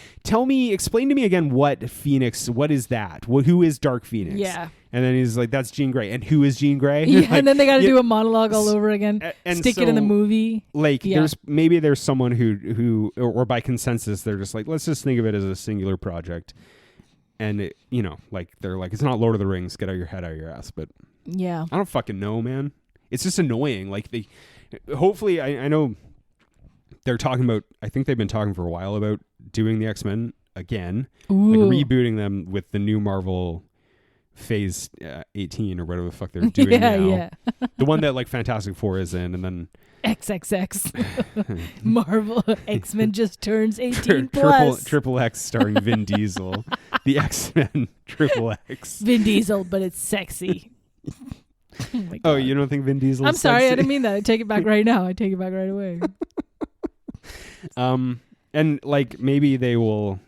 Speaker 2: explain to me again what is that? Who is Dark Phoenix?
Speaker 1: Yeah.
Speaker 2: And then he's like, that's Jean Grey. And who is Jean Grey?
Speaker 1: Yeah,
Speaker 2: like,
Speaker 1: and then they got to do a monologue all over again.
Speaker 2: And
Speaker 1: stick
Speaker 2: so,
Speaker 1: it in the movie.
Speaker 2: Like, there's someone who or by consensus, they're just like, let's just think of it as a singular project. And it, like they're like, it's not Lord of the Rings. Get your head out of your ass. But
Speaker 1: yeah,
Speaker 2: I don't fucking know, man. It's just annoying. Like hopefully, I know they're talking about. I think they've been talking for a while about doing the X-Men again, like rebooting them with the new Marvel Phase 18 or whatever the fuck they're doing now.
Speaker 1: Yeah.
Speaker 2: The one that like Fantastic Four is in, and then
Speaker 1: XXX Marvel X-Men just turns 18 plus.
Speaker 2: Triple X starring Vin Diesel. The X-Men Triple X.
Speaker 1: Vin Diesel, but it's sexy.
Speaker 2: Oh, you don't think Vin Diesel?
Speaker 1: I'm sorry, I didn't mean that. I take it back right now. I take it back right away.
Speaker 2: And like maybe they will.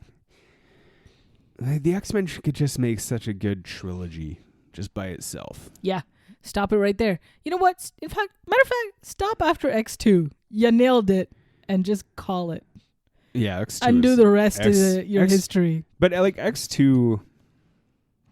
Speaker 2: The X-Men could just make such a good trilogy just by itself.
Speaker 1: Yeah. Stop it right there. You know what? In fact, matter of fact, stop after X2. You nailed it. And just call it.
Speaker 2: Yeah, X2.
Speaker 1: Undo the rest of your history.
Speaker 2: But like X2,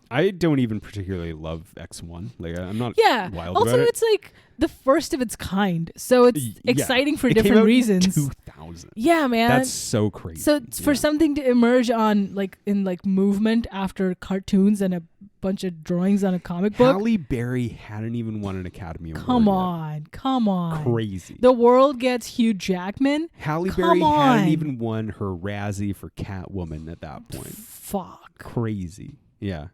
Speaker 2: I don't even particularly love X1. Like I'm not wild
Speaker 1: also,
Speaker 2: about it.
Speaker 1: it's like the first of its kind. So it's exciting for different reasons.
Speaker 2: 2000.
Speaker 1: Yeah, man.
Speaker 2: That's so crazy.
Speaker 1: So for something to emerge on in movement after cartoons and a bunch of drawings on a comic book.
Speaker 2: Halle Berry hadn't even won an Academy Award.
Speaker 1: Come on.
Speaker 2: Crazy.
Speaker 1: The world gets Hugh Jackman.
Speaker 2: Halle Berry hadn't even won her Razzie for Catwoman at that point.
Speaker 1: Fuck.
Speaker 2: Crazy. Yeah.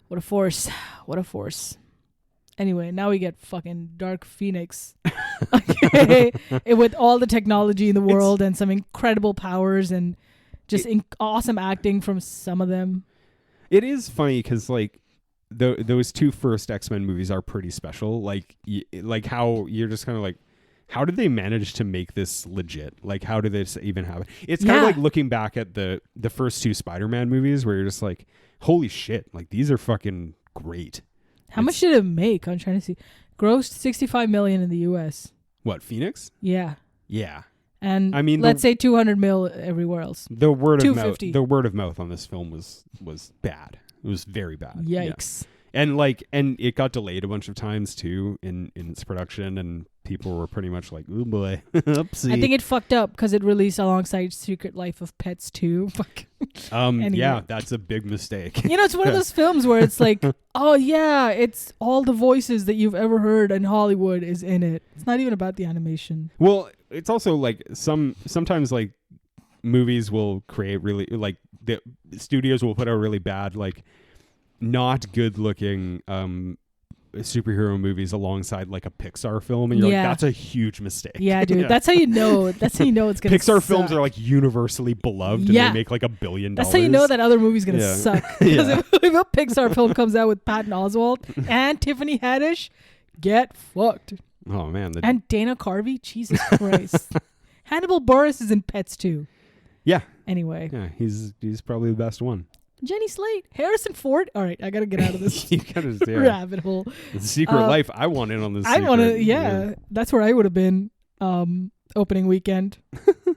Speaker 1: What a force. What a force. Anyway, now we get fucking Dark Phoenix. Okay. With all the technology in the world and some incredible powers and just awesome acting from some of them.
Speaker 2: It is funny because like those 2 first X-Men movies are pretty special. Like how you're just kind of like, how did they manage to make this legit? Like how did this even happen? It's kind of like looking back at the first 2 Spider-Man movies where you're just like, holy shit, like these are fucking great.
Speaker 1: How much did it make? I'm trying to see. Grossed $65 million in the U.S.
Speaker 2: What, Phoenix?
Speaker 1: Yeah.
Speaker 2: Yeah.
Speaker 1: And I mean, let's say 200 mil everywhere else.
Speaker 2: The word of mouth on this film was bad. It was very bad.
Speaker 1: Yikes.
Speaker 2: Yeah. And it got delayed a bunch of times too in its production, and people were pretty much like, "Oh boy, oopsie."
Speaker 1: I think it fucked up because it released alongside Secret Life of Pets 2. Anyway.
Speaker 2: Yeah, that's a big mistake.
Speaker 1: It's one of those films where it's like, oh yeah, it's all the voices that you've ever heard in Hollywood is in it. It's not even about the animation.
Speaker 2: Well, it's also like sometimes like movies will create really like the studios will put out really bad like not good looking superhero movies alongside like a Pixar film, and you're like, that's a huge mistake.
Speaker 1: Yeah, dude. That's how you know. That's how you know it's gonna
Speaker 2: Pixar
Speaker 1: suck.
Speaker 2: films are like universally beloved, and they make like $1 billion.
Speaker 1: That's how you know that other movie's gonna suck. Because if a Pixar film comes out with Patton Oswalt and Tiffany Haddish, get fucked.
Speaker 2: Oh man,
Speaker 1: and Dana Carvey, Jesus Christ. Hannibal Buress is in Pets too.
Speaker 2: Yeah.
Speaker 1: Anyway.
Speaker 2: Yeah, he's probably the best one.
Speaker 1: Jenny Slate, Harrison Ford. All right, I gotta get out of this rabbit hole.
Speaker 2: The Secret Life. I want in on this.
Speaker 1: I want to. Yeah, that's where I would have been. Opening weekend.
Speaker 2: Do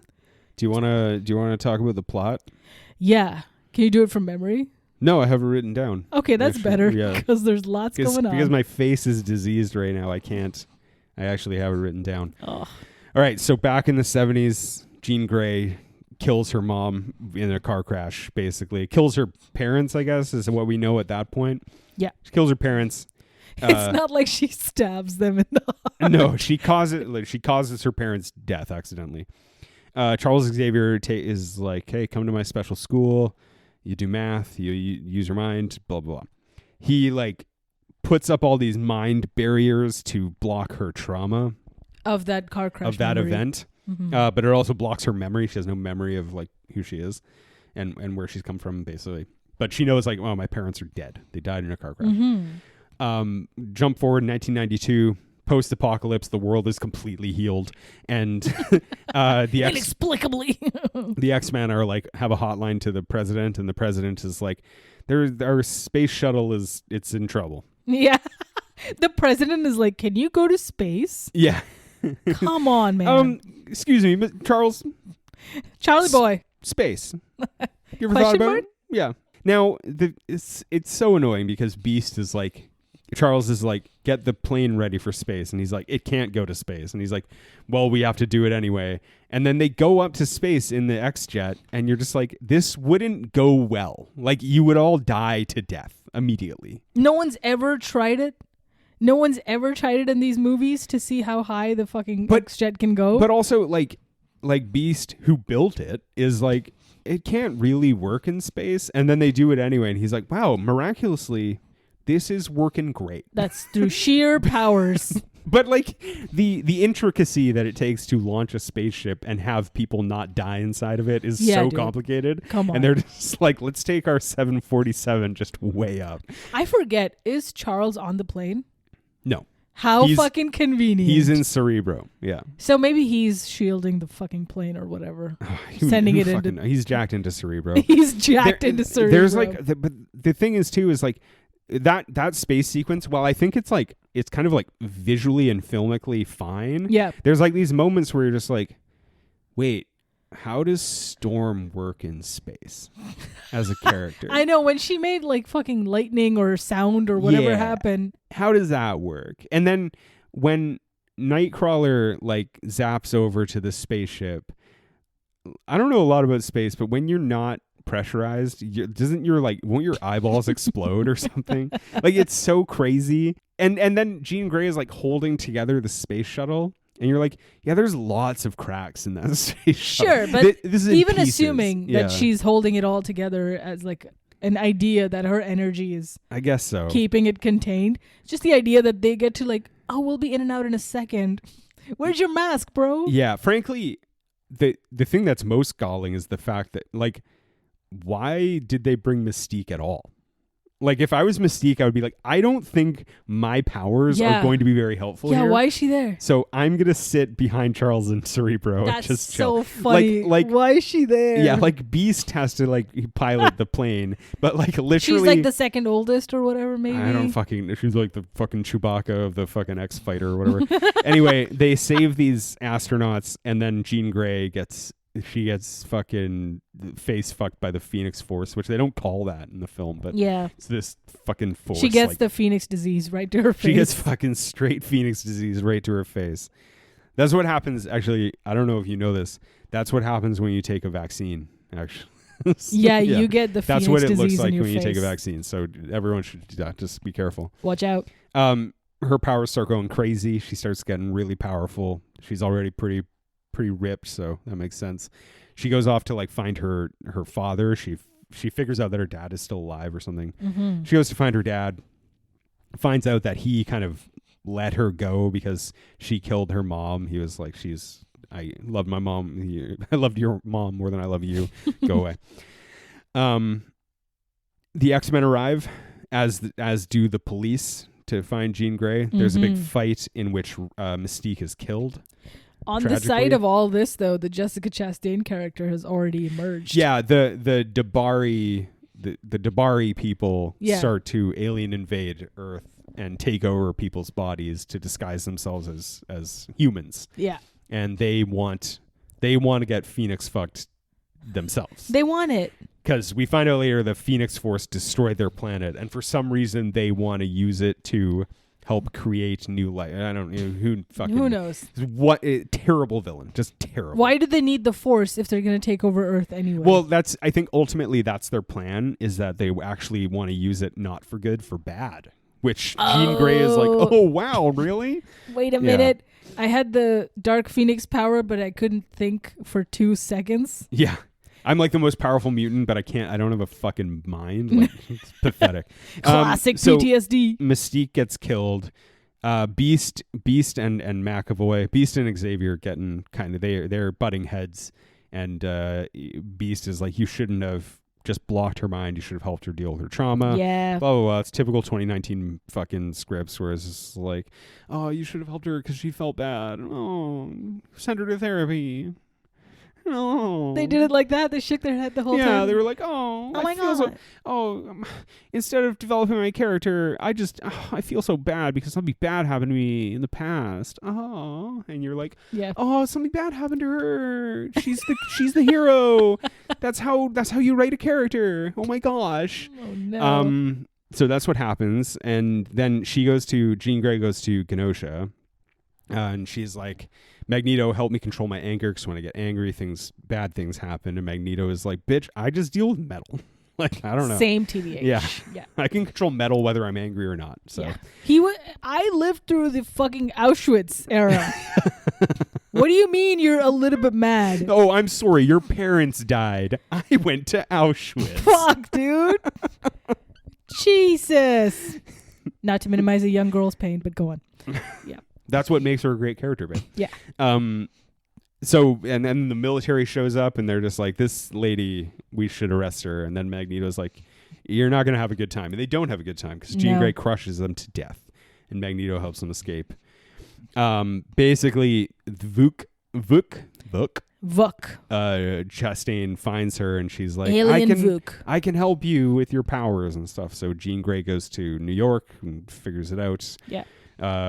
Speaker 2: you want to talk about the plot?
Speaker 1: Yeah. Can you do it from memory?
Speaker 2: No, I have it written down.
Speaker 1: Okay, that's
Speaker 2: Actually,
Speaker 1: better
Speaker 2: yeah.
Speaker 1: because there's lots going on.
Speaker 2: Because my face is diseased right now, I can't. I actually have it written down.
Speaker 1: Oh.
Speaker 2: All right, so back in the 70s, Jean Grey kills her mom in a car crash, basically. Kills her parents, I guess, is what we know at that point.
Speaker 1: Yeah.
Speaker 2: She kills her parents.
Speaker 1: It's not like she stabs them in the heart.
Speaker 2: No, she causes her parents' death accidentally. Charles Xavier is like, hey, come to my special school. You do math. You use your mind. Blah, blah, blah. He like puts up all these mind barriers to block her trauma
Speaker 1: Of that car crash.
Speaker 2: of that
Speaker 1: memory.
Speaker 2: event.
Speaker 1: Mm-hmm.
Speaker 2: But it also blocks her memory. She has no memory of like who she is and where she's come from, basically. But she knows like, oh, my parents are dead. They died in a car crash.
Speaker 1: Mm-hmm.
Speaker 2: Jump forward in 1992. Post-apocalypse, the world is completely healed, and
Speaker 1: Inexplicably.
Speaker 2: the X-Men are like have a hotline to the president, and the president is like, our space shuttle it's in trouble.
Speaker 1: Yeah. The president is like, can you go to space?
Speaker 2: Yeah.
Speaker 1: Come on, man.
Speaker 2: Excuse me, Charles.
Speaker 1: Charlie boy.
Speaker 2: Space. You ever
Speaker 1: Question
Speaker 2: thought about
Speaker 1: mark?
Speaker 2: it? Yeah. Now it's so annoying because Beast is like, Charles is like, get the plane ready for space. And he's like, it can't go to space. And he's like, well, we have to do it anyway. And then they go up to space in the X-Jet. And you're just like, this wouldn't go well. Like, you would all die to death immediately.
Speaker 1: No one's ever tried it. No one's ever tried it in these movies to see how high the fucking X-Jet can go.
Speaker 2: But also, like Beast, who built it, is like, it can't really work in space. And then they do it anyway. And he's like, wow, miraculously, this is working great.
Speaker 1: That's through sheer powers.
Speaker 2: But like the intricacy that it takes to launch a spaceship and have people not die inside of it is so
Speaker 1: dude.
Speaker 2: complicated.
Speaker 1: Come on.
Speaker 2: And they're just like, let's take our 747 just way up.
Speaker 1: I forget, is Charles on the plane?
Speaker 2: No.
Speaker 1: How fucking convenient.
Speaker 2: He's in Cerebro. Yeah.
Speaker 1: So maybe he's shielding the fucking plane or whatever. Sending it into...
Speaker 2: He's jacked into Cerebro.
Speaker 1: He's jacked into Cerebro.
Speaker 2: There's like... but the thing is too is like that space sequence, while I think it's kind of like visually and filmically fine.
Speaker 1: Yeah.
Speaker 2: There's like these moments where you're just like, wait, how does Storm work in space as a character?
Speaker 1: I know, when she made like fucking lightning or sound or whatever happened.
Speaker 2: How does that work? And then when Nightcrawler like zaps over to the spaceship, I don't know a lot about space, but when you're not pressurized, won't your eyeballs explode or something? Like, it's so crazy. And then Jean Grey is like holding together the space shuttle. And you're like, yeah, there's lots of cracks in that space shuttle.
Speaker 1: Sure, but
Speaker 2: this is
Speaker 1: even
Speaker 2: pieces.
Speaker 1: assuming that she's holding it all together as like an idea that her energy is,
Speaker 2: I guess so,
Speaker 1: keeping it contained. Just the idea that they get to like, oh, we'll be in and out in a second. Where's your mask, bro?
Speaker 2: Yeah, frankly, the thing that's most galling is the fact that, like, why did they bring Mystique at all? Like, if I was Mystique, I would be like, I don't think my powers are going to be very helpful here.
Speaker 1: Yeah, why is she there?
Speaker 2: So I'm going to sit behind Charles and Cerebro
Speaker 1: That's
Speaker 2: and just
Speaker 1: so
Speaker 2: chill.
Speaker 1: funny.
Speaker 2: Like,
Speaker 1: why is she there?
Speaker 2: Yeah, like Beast has to like pilot the plane, but like literally...
Speaker 1: She's like the second oldest or whatever, maybe?
Speaker 2: I don't fucking... She's like the fucking Chewbacca of the fucking X-Fighter or whatever. Anyway, they save these astronauts, and then Jean Grey gets fucking face fucked by the Phoenix Force, which they don't call that in the film, but it's this fucking force.
Speaker 1: She gets the Phoenix disease right to her face.
Speaker 2: She gets fucking straight Phoenix disease right to her face. That's what happens, actually. I don't know if you know this. That's what happens when you take a vaccine, actually.
Speaker 1: Yeah, you get the Phoenix disease.
Speaker 2: That's what it looks like
Speaker 1: in your
Speaker 2: when you take a
Speaker 1: face.
Speaker 2: vaccine. So everyone should just be careful.
Speaker 1: Watch out.
Speaker 2: Her powers start going crazy. She starts getting really powerful. She's already pretty ripped, so that makes sense. She goes off to like find her father. She figures out that her dad is still alive or something.
Speaker 1: Mm-hmm.
Speaker 2: She goes to find her dad, finds out that he kind of let her go because she killed her mom. He was like, I loved my mom. I loved your mom more than I love you. Go away. The X-Men arrive, as do the police, to find Jean Grey. There's a big fight in which Mystique is killed.
Speaker 1: On
Speaker 2: tragically.
Speaker 1: the side of all this, though, the Jessica Chastain character has already emerged.
Speaker 2: Yeah, the Dabari people start to alien invade Earth and take over people's bodies to disguise themselves as humans.
Speaker 1: Yeah.
Speaker 2: And they want to get Phoenix fucked themselves.
Speaker 1: They want it.
Speaker 2: Because we find out later the Phoenix Force destroyed their planet, and for some reason they want to use it to help create new life. I don't know
Speaker 1: Who knows?
Speaker 2: What a terrible villain, just terrible.
Speaker 1: Why do they need the Force if they're going to take over Earth anyway?
Speaker 2: Well, I think ultimately that's their plan, is that they actually want to use it not for good, for bad. Which Jean Grey is like, oh wow, really?
Speaker 1: Wait a minute. I had the Dark Phoenix power, but I couldn't think for 2 seconds.
Speaker 2: Yeah. I'm like the most powerful mutant, but I don't have a fucking mind. Like, it's pathetic.
Speaker 1: Classic PTSD.
Speaker 2: Mystique gets killed. Beast and McAvoy, Beast and Xavier getting kind of, they're butting heads. And Beast is like, you shouldn't have just blocked her mind. You should have helped her deal with her trauma.
Speaker 1: Yeah.
Speaker 2: Blah, blah, blah. It's typical 2019 fucking scripts where it's just like, oh, you should have helped her because she felt bad. Oh, send her to therapy. No.
Speaker 1: They did it like that. They shook their head the whole time.
Speaker 2: Yeah, they were like, "Oh,
Speaker 1: my God.
Speaker 2: Instead of developing my character, I feel so bad because something bad happened to me in the past." Oh, and you're like,
Speaker 1: "Yeah,
Speaker 2: oh, something bad happened to her. She's the hero. That's how you write a character. Oh my gosh."
Speaker 1: Oh no.
Speaker 2: So that's what happens, and then Jean Grey goes to Genosha, and she's like, Magneto, help me control my anger, because when I get angry, bad things happen. And Magneto is like, bitch, I just deal with metal. Like, I don't know.
Speaker 1: Same TBH.
Speaker 2: Yeah. I can control metal whether I'm angry or not. So
Speaker 1: yeah. I lived through the fucking Auschwitz era. What do you mean you're a little bit mad?
Speaker 2: Oh, I'm sorry. Your parents died. I went to Auschwitz.
Speaker 1: Fuck, dude. Jesus. Not to minimize a young girl's pain, but go on. Yeah.
Speaker 2: That's what makes her a great character, babe.
Speaker 1: Yeah.
Speaker 2: So, and then the military shows up, and they're just like, this lady, we should arrest her. And then Magneto's like, you're not going to have a good time. And they don't have a good time because Jean Grey crushes them to death, and Magneto helps them escape. Basically, Vuk Chastain finds her, and she's like, I can help you with your powers and stuff. So Jean Grey goes to New York and figures it out.
Speaker 1: Yeah.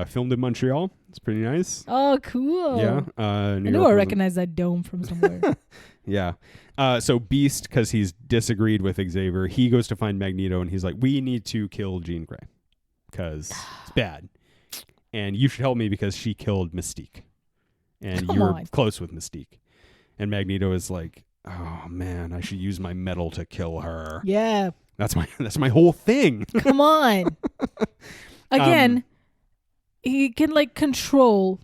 Speaker 2: Filmed in Montreal. It's pretty nice.
Speaker 1: Oh, cool.
Speaker 2: Yeah.
Speaker 1: I knew I recognized that dome from somewhere.
Speaker 2: Yeah. So Beast, because he's disagreed with Xavier, he goes to find Magneto, and he's like, we need to kill Jean Grey because it's bad. And you should help me because she killed Mystique. And you were close with Mystique. And Magneto is like, oh, man, I should use my metal to kill her.
Speaker 1: Yeah.
Speaker 2: That's my whole thing.
Speaker 1: Come on. Again, he can like control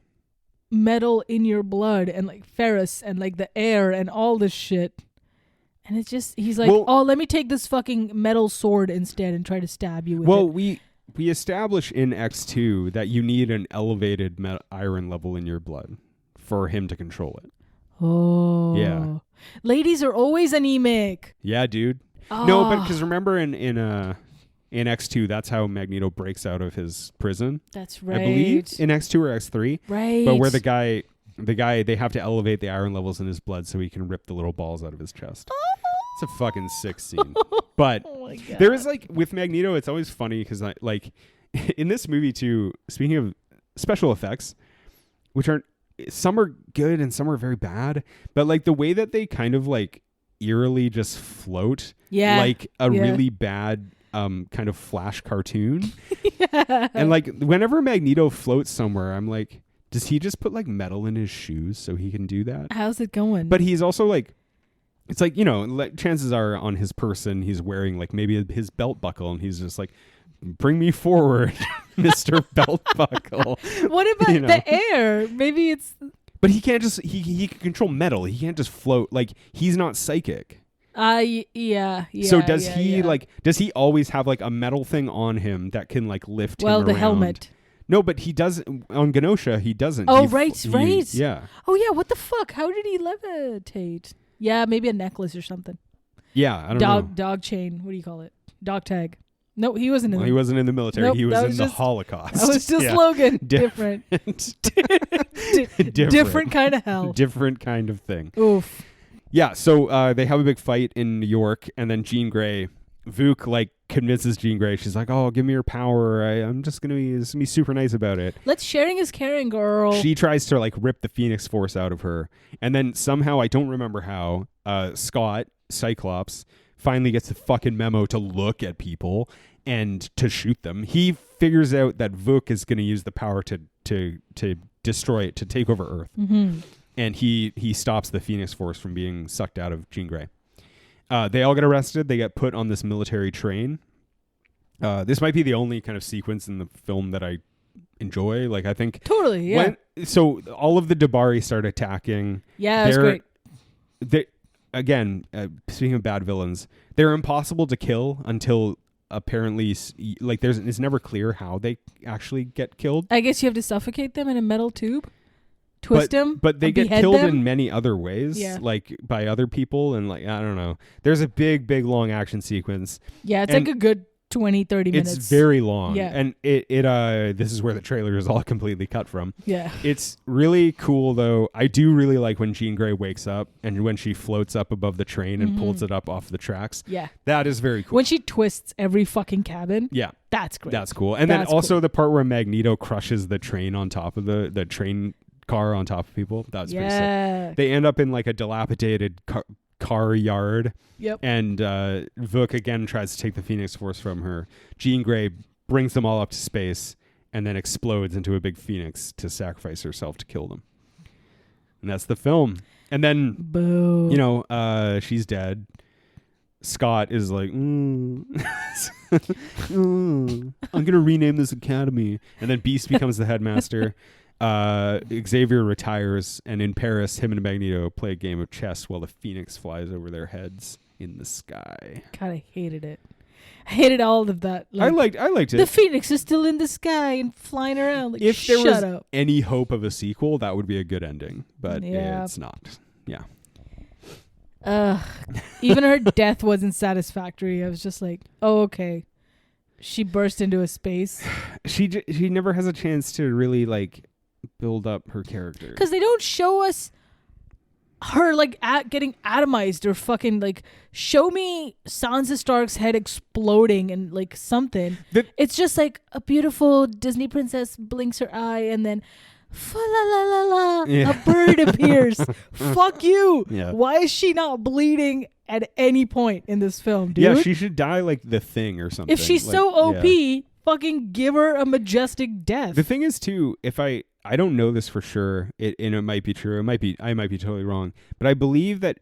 Speaker 1: metal in your blood and like ferrous and like the air and all this shit. And it's just, he's like, let me take this fucking metal sword instead and try to stab you with it.
Speaker 2: Well, we establish in X2 that you need an elevated iron level in your blood for him to control it.
Speaker 1: Oh.
Speaker 2: Yeah.
Speaker 1: Ladies are always anemic.
Speaker 2: Yeah, dude. No, but because remember in X2, that's how Magneto breaks out of his prison.
Speaker 1: That's right.
Speaker 2: I believe in X2 or X3.
Speaker 1: Right.
Speaker 2: But where the guy, they have to elevate the iron levels in his blood so he can rip the little balls out of his chest. It's a fucking sick scene. But there is like, with Magneto, it's always funny because like in this movie too, speaking of special effects, which aren't, some are good and some are very bad, but like the way that they kind of like eerily just float, like a really bad kind of Flash cartoon. And like whenever Magneto floats somewhere, I'm like, does he just put like metal in his shoes so he can do that?
Speaker 1: How's it going?
Speaker 2: But he's also like, it's like, you know, like chances are on his person he's wearing like maybe his belt buckle, and he's just like, bring me forward, Mr. Belt Buckle.
Speaker 1: What about the air? Maybe it's...
Speaker 2: But he can't just... He can control metal. He can't just float. Like, he's not psychic.
Speaker 1: Yeah.
Speaker 2: So does he, like... Does he always have, like, a metal thing on him that can, like, lift him around?
Speaker 1: Well, the helmet.
Speaker 2: No, but he does... On Genosha, he doesn't.
Speaker 1: Oh, right.
Speaker 2: Yeah.
Speaker 1: Oh, yeah. What the fuck? How did he levitate? Yeah, maybe a necklace or something.
Speaker 2: Yeah, I don't know.
Speaker 1: Dog chain. What do you call it? Dog tag. No, he wasn't in
Speaker 2: he wasn't in the military.
Speaker 1: Nope,
Speaker 2: he was in the Holocaust.
Speaker 1: That was just slogan. Different. Different kind of hell.
Speaker 2: Different kind of thing.
Speaker 1: Oof.
Speaker 2: Yeah, so they have a big fight in New York, and then Jean Grey Vuk like convinces Jean Grey. She's like, "Oh, give me your power. I'm just gonna be super nice about it."
Speaker 1: Let's sharing is caring, girl.
Speaker 2: She tries to like rip the Phoenix Force out of her, and then somehow, I don't remember how, Scott Cyclops finally gets the fucking memo to look at people and to shoot them. He figures out that Vuk is gonna use the power to destroy it, to take over Earth, and he stops the Phoenix Force from being sucked out of Jean Grey. They all get arrested. They get put on this military train. This might be the only kind of sequence in the film that I enjoy. Like, I think
Speaker 1: totally, yeah.
Speaker 2: So all of the Dabari start attacking.
Speaker 1: Yeah, that's great.
Speaker 2: Again, speaking of bad villains, they're impossible to kill until apparently, like, it's never clear how they actually get killed.
Speaker 1: I guess you have to suffocate them in a metal tube. Twist them,
Speaker 2: but they get killed in many other ways,
Speaker 1: yeah.
Speaker 2: like by other people, and like I don't know. There's a big long action sequence.
Speaker 1: Yeah, it's like a good 20-30 minutes.
Speaker 2: It's very long,
Speaker 1: yeah.
Speaker 2: And it this is where the trailer is all completely cut from.
Speaker 1: Yeah,
Speaker 2: it's really cool though. I do really like when Jean Grey wakes up and when she floats up above the train and pulls it up off the tracks.
Speaker 1: Yeah,
Speaker 2: that is very cool.
Speaker 1: When she twists every fucking cabin.
Speaker 2: Yeah,
Speaker 1: that's great.
Speaker 2: That's cool. And then also the part where Magneto crushes the train on top of the train car on top of people. That's pretty sick. They end up in like a dilapidated car yard.
Speaker 1: Yep.
Speaker 2: And Vuk again tries to take the Phoenix Force from her. Jean Grey brings them all up to space and then explodes into a big phoenix to sacrifice herself to kill them. And that's the film. And then,
Speaker 1: boo.
Speaker 2: You know, she's dead. Scott is like, I'm going to rename this academy. And then Beast becomes the headmaster. Xavier retires, and in Paris, him and Magneto play a game of chess while the Phoenix flies over their heads in the sky.
Speaker 1: God, I hated it. I hated all of that. Like,
Speaker 2: I liked it.
Speaker 1: The Phoenix is still in the sky and flying around. Like,
Speaker 2: if there
Speaker 1: shut
Speaker 2: was
Speaker 1: up.
Speaker 2: any hope of a sequel, that would be a good ending, but it's not. Yeah.
Speaker 1: Even her death wasn't satisfactory. I was just like, oh, okay. She burst into a space.
Speaker 2: She never has a chance to really like build up her character
Speaker 1: because they don't show us her like getting atomized or fucking like show me Sansa Stark's head exploding and like something. It's just like a beautiful Disney princess blinks her eye and then fa la la la la, a bird appears. Fuck you. Yeah. Why is she not bleeding at any point in this film, dude?
Speaker 2: Yeah, she should die like the Thing or something.
Speaker 1: If she's like, so OP, fucking give her a majestic death.
Speaker 2: The thing is too, if I don't know this for sure, and it might be true. I might be totally wrong, but I believe that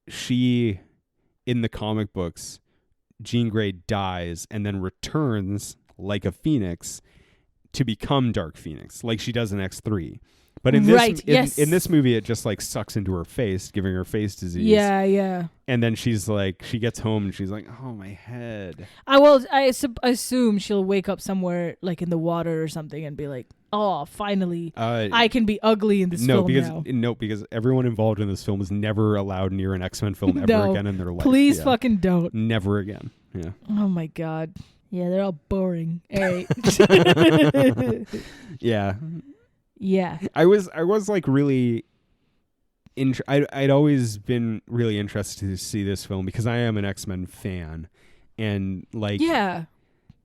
Speaker 2: she, in the comic books, Jean Grey dies and then returns like a phoenix to become Dark Phoenix, like she does in X3. But in this, in this movie, it just like sucks into her face, giving her face disease.
Speaker 1: Yeah, yeah.
Speaker 2: And then she's like, she gets home and she's like, "Oh, my head."
Speaker 1: I assume she'll wake up somewhere like in the water or something and be like, "Oh, finally, I can be ugly in this film now."
Speaker 2: No, because everyone involved in this film is never allowed near an X-Men film ever again in their life.
Speaker 1: Please fucking don't.
Speaker 2: Never again. Yeah.
Speaker 1: Oh my God. Yeah, they're all boring. Hey.
Speaker 2: Yeah.
Speaker 1: Yeah.
Speaker 2: I was like really I'd always been really interested to see this film because I am an X-Men fan, and like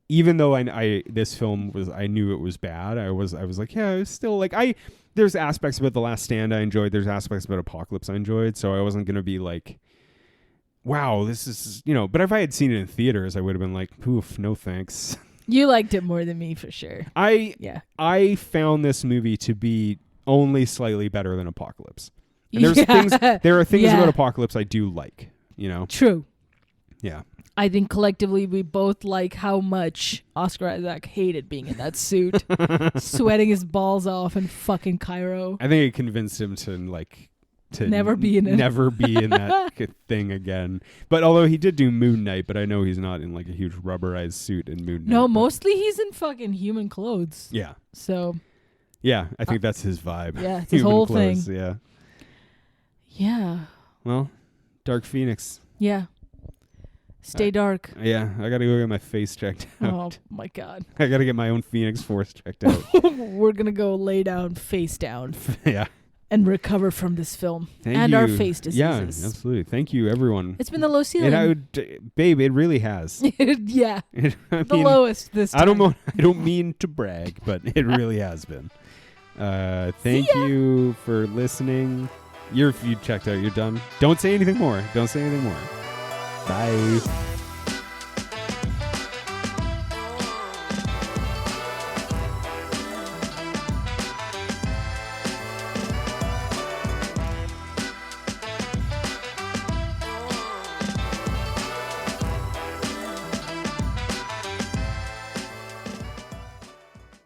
Speaker 2: even though this film was, I knew it was bad, I was like, yeah, it was still like there's aspects about The Last Stand I enjoyed, there's aspects about Apocalypse I enjoyed, so I wasn't gonna be like, wow, this is, you know, but if I had seen it in theaters, I would have been like, oof, no thanks.
Speaker 1: You liked it more than me for sure.
Speaker 2: I found this movie to be only slightly better than Apocalypse. And there are things about Apocalypse I do like, you know.
Speaker 1: True.
Speaker 2: Yeah.
Speaker 1: I think collectively we both like how much Oscar Isaac hated being in that suit, sweating his balls off in fucking Cairo.
Speaker 2: I think it convinced him to
Speaker 1: never be in it.
Speaker 2: Never be in that thing again. But although he did do Moon Knight, but I know he's not in like a huge rubberized suit in Moon Knight.
Speaker 1: No, mostly he's in fucking human clothes.
Speaker 2: Yeah.
Speaker 1: So.
Speaker 2: Yeah, I think that's his vibe.
Speaker 1: Yeah, it's his whole
Speaker 2: clothes,
Speaker 1: thing.
Speaker 2: Yeah.
Speaker 1: Yeah.
Speaker 2: Well, Dark Phoenix.
Speaker 1: Yeah. Stay dark.
Speaker 2: Yeah, I gotta go get my face checked out.
Speaker 1: Oh my God.
Speaker 2: I gotta get my own Phoenix Force checked out.
Speaker 1: We're gonna go lay down, face down.
Speaker 2: Yeah.
Speaker 1: and recover from this film
Speaker 2: Thank
Speaker 1: and
Speaker 2: you.
Speaker 1: our face
Speaker 2: Yeah,
Speaker 1: diseases.
Speaker 2: absolutely. Thank you, everyone.
Speaker 1: It's been the low ceiling.
Speaker 2: And I would, babe, it really has.
Speaker 1: Yeah,
Speaker 2: I
Speaker 1: the
Speaker 2: mean,
Speaker 1: lowest this time.
Speaker 2: I don't mean to brag, but it really has been. Thank you for listening. You checked out. You're done. Don't say anything more. Bye.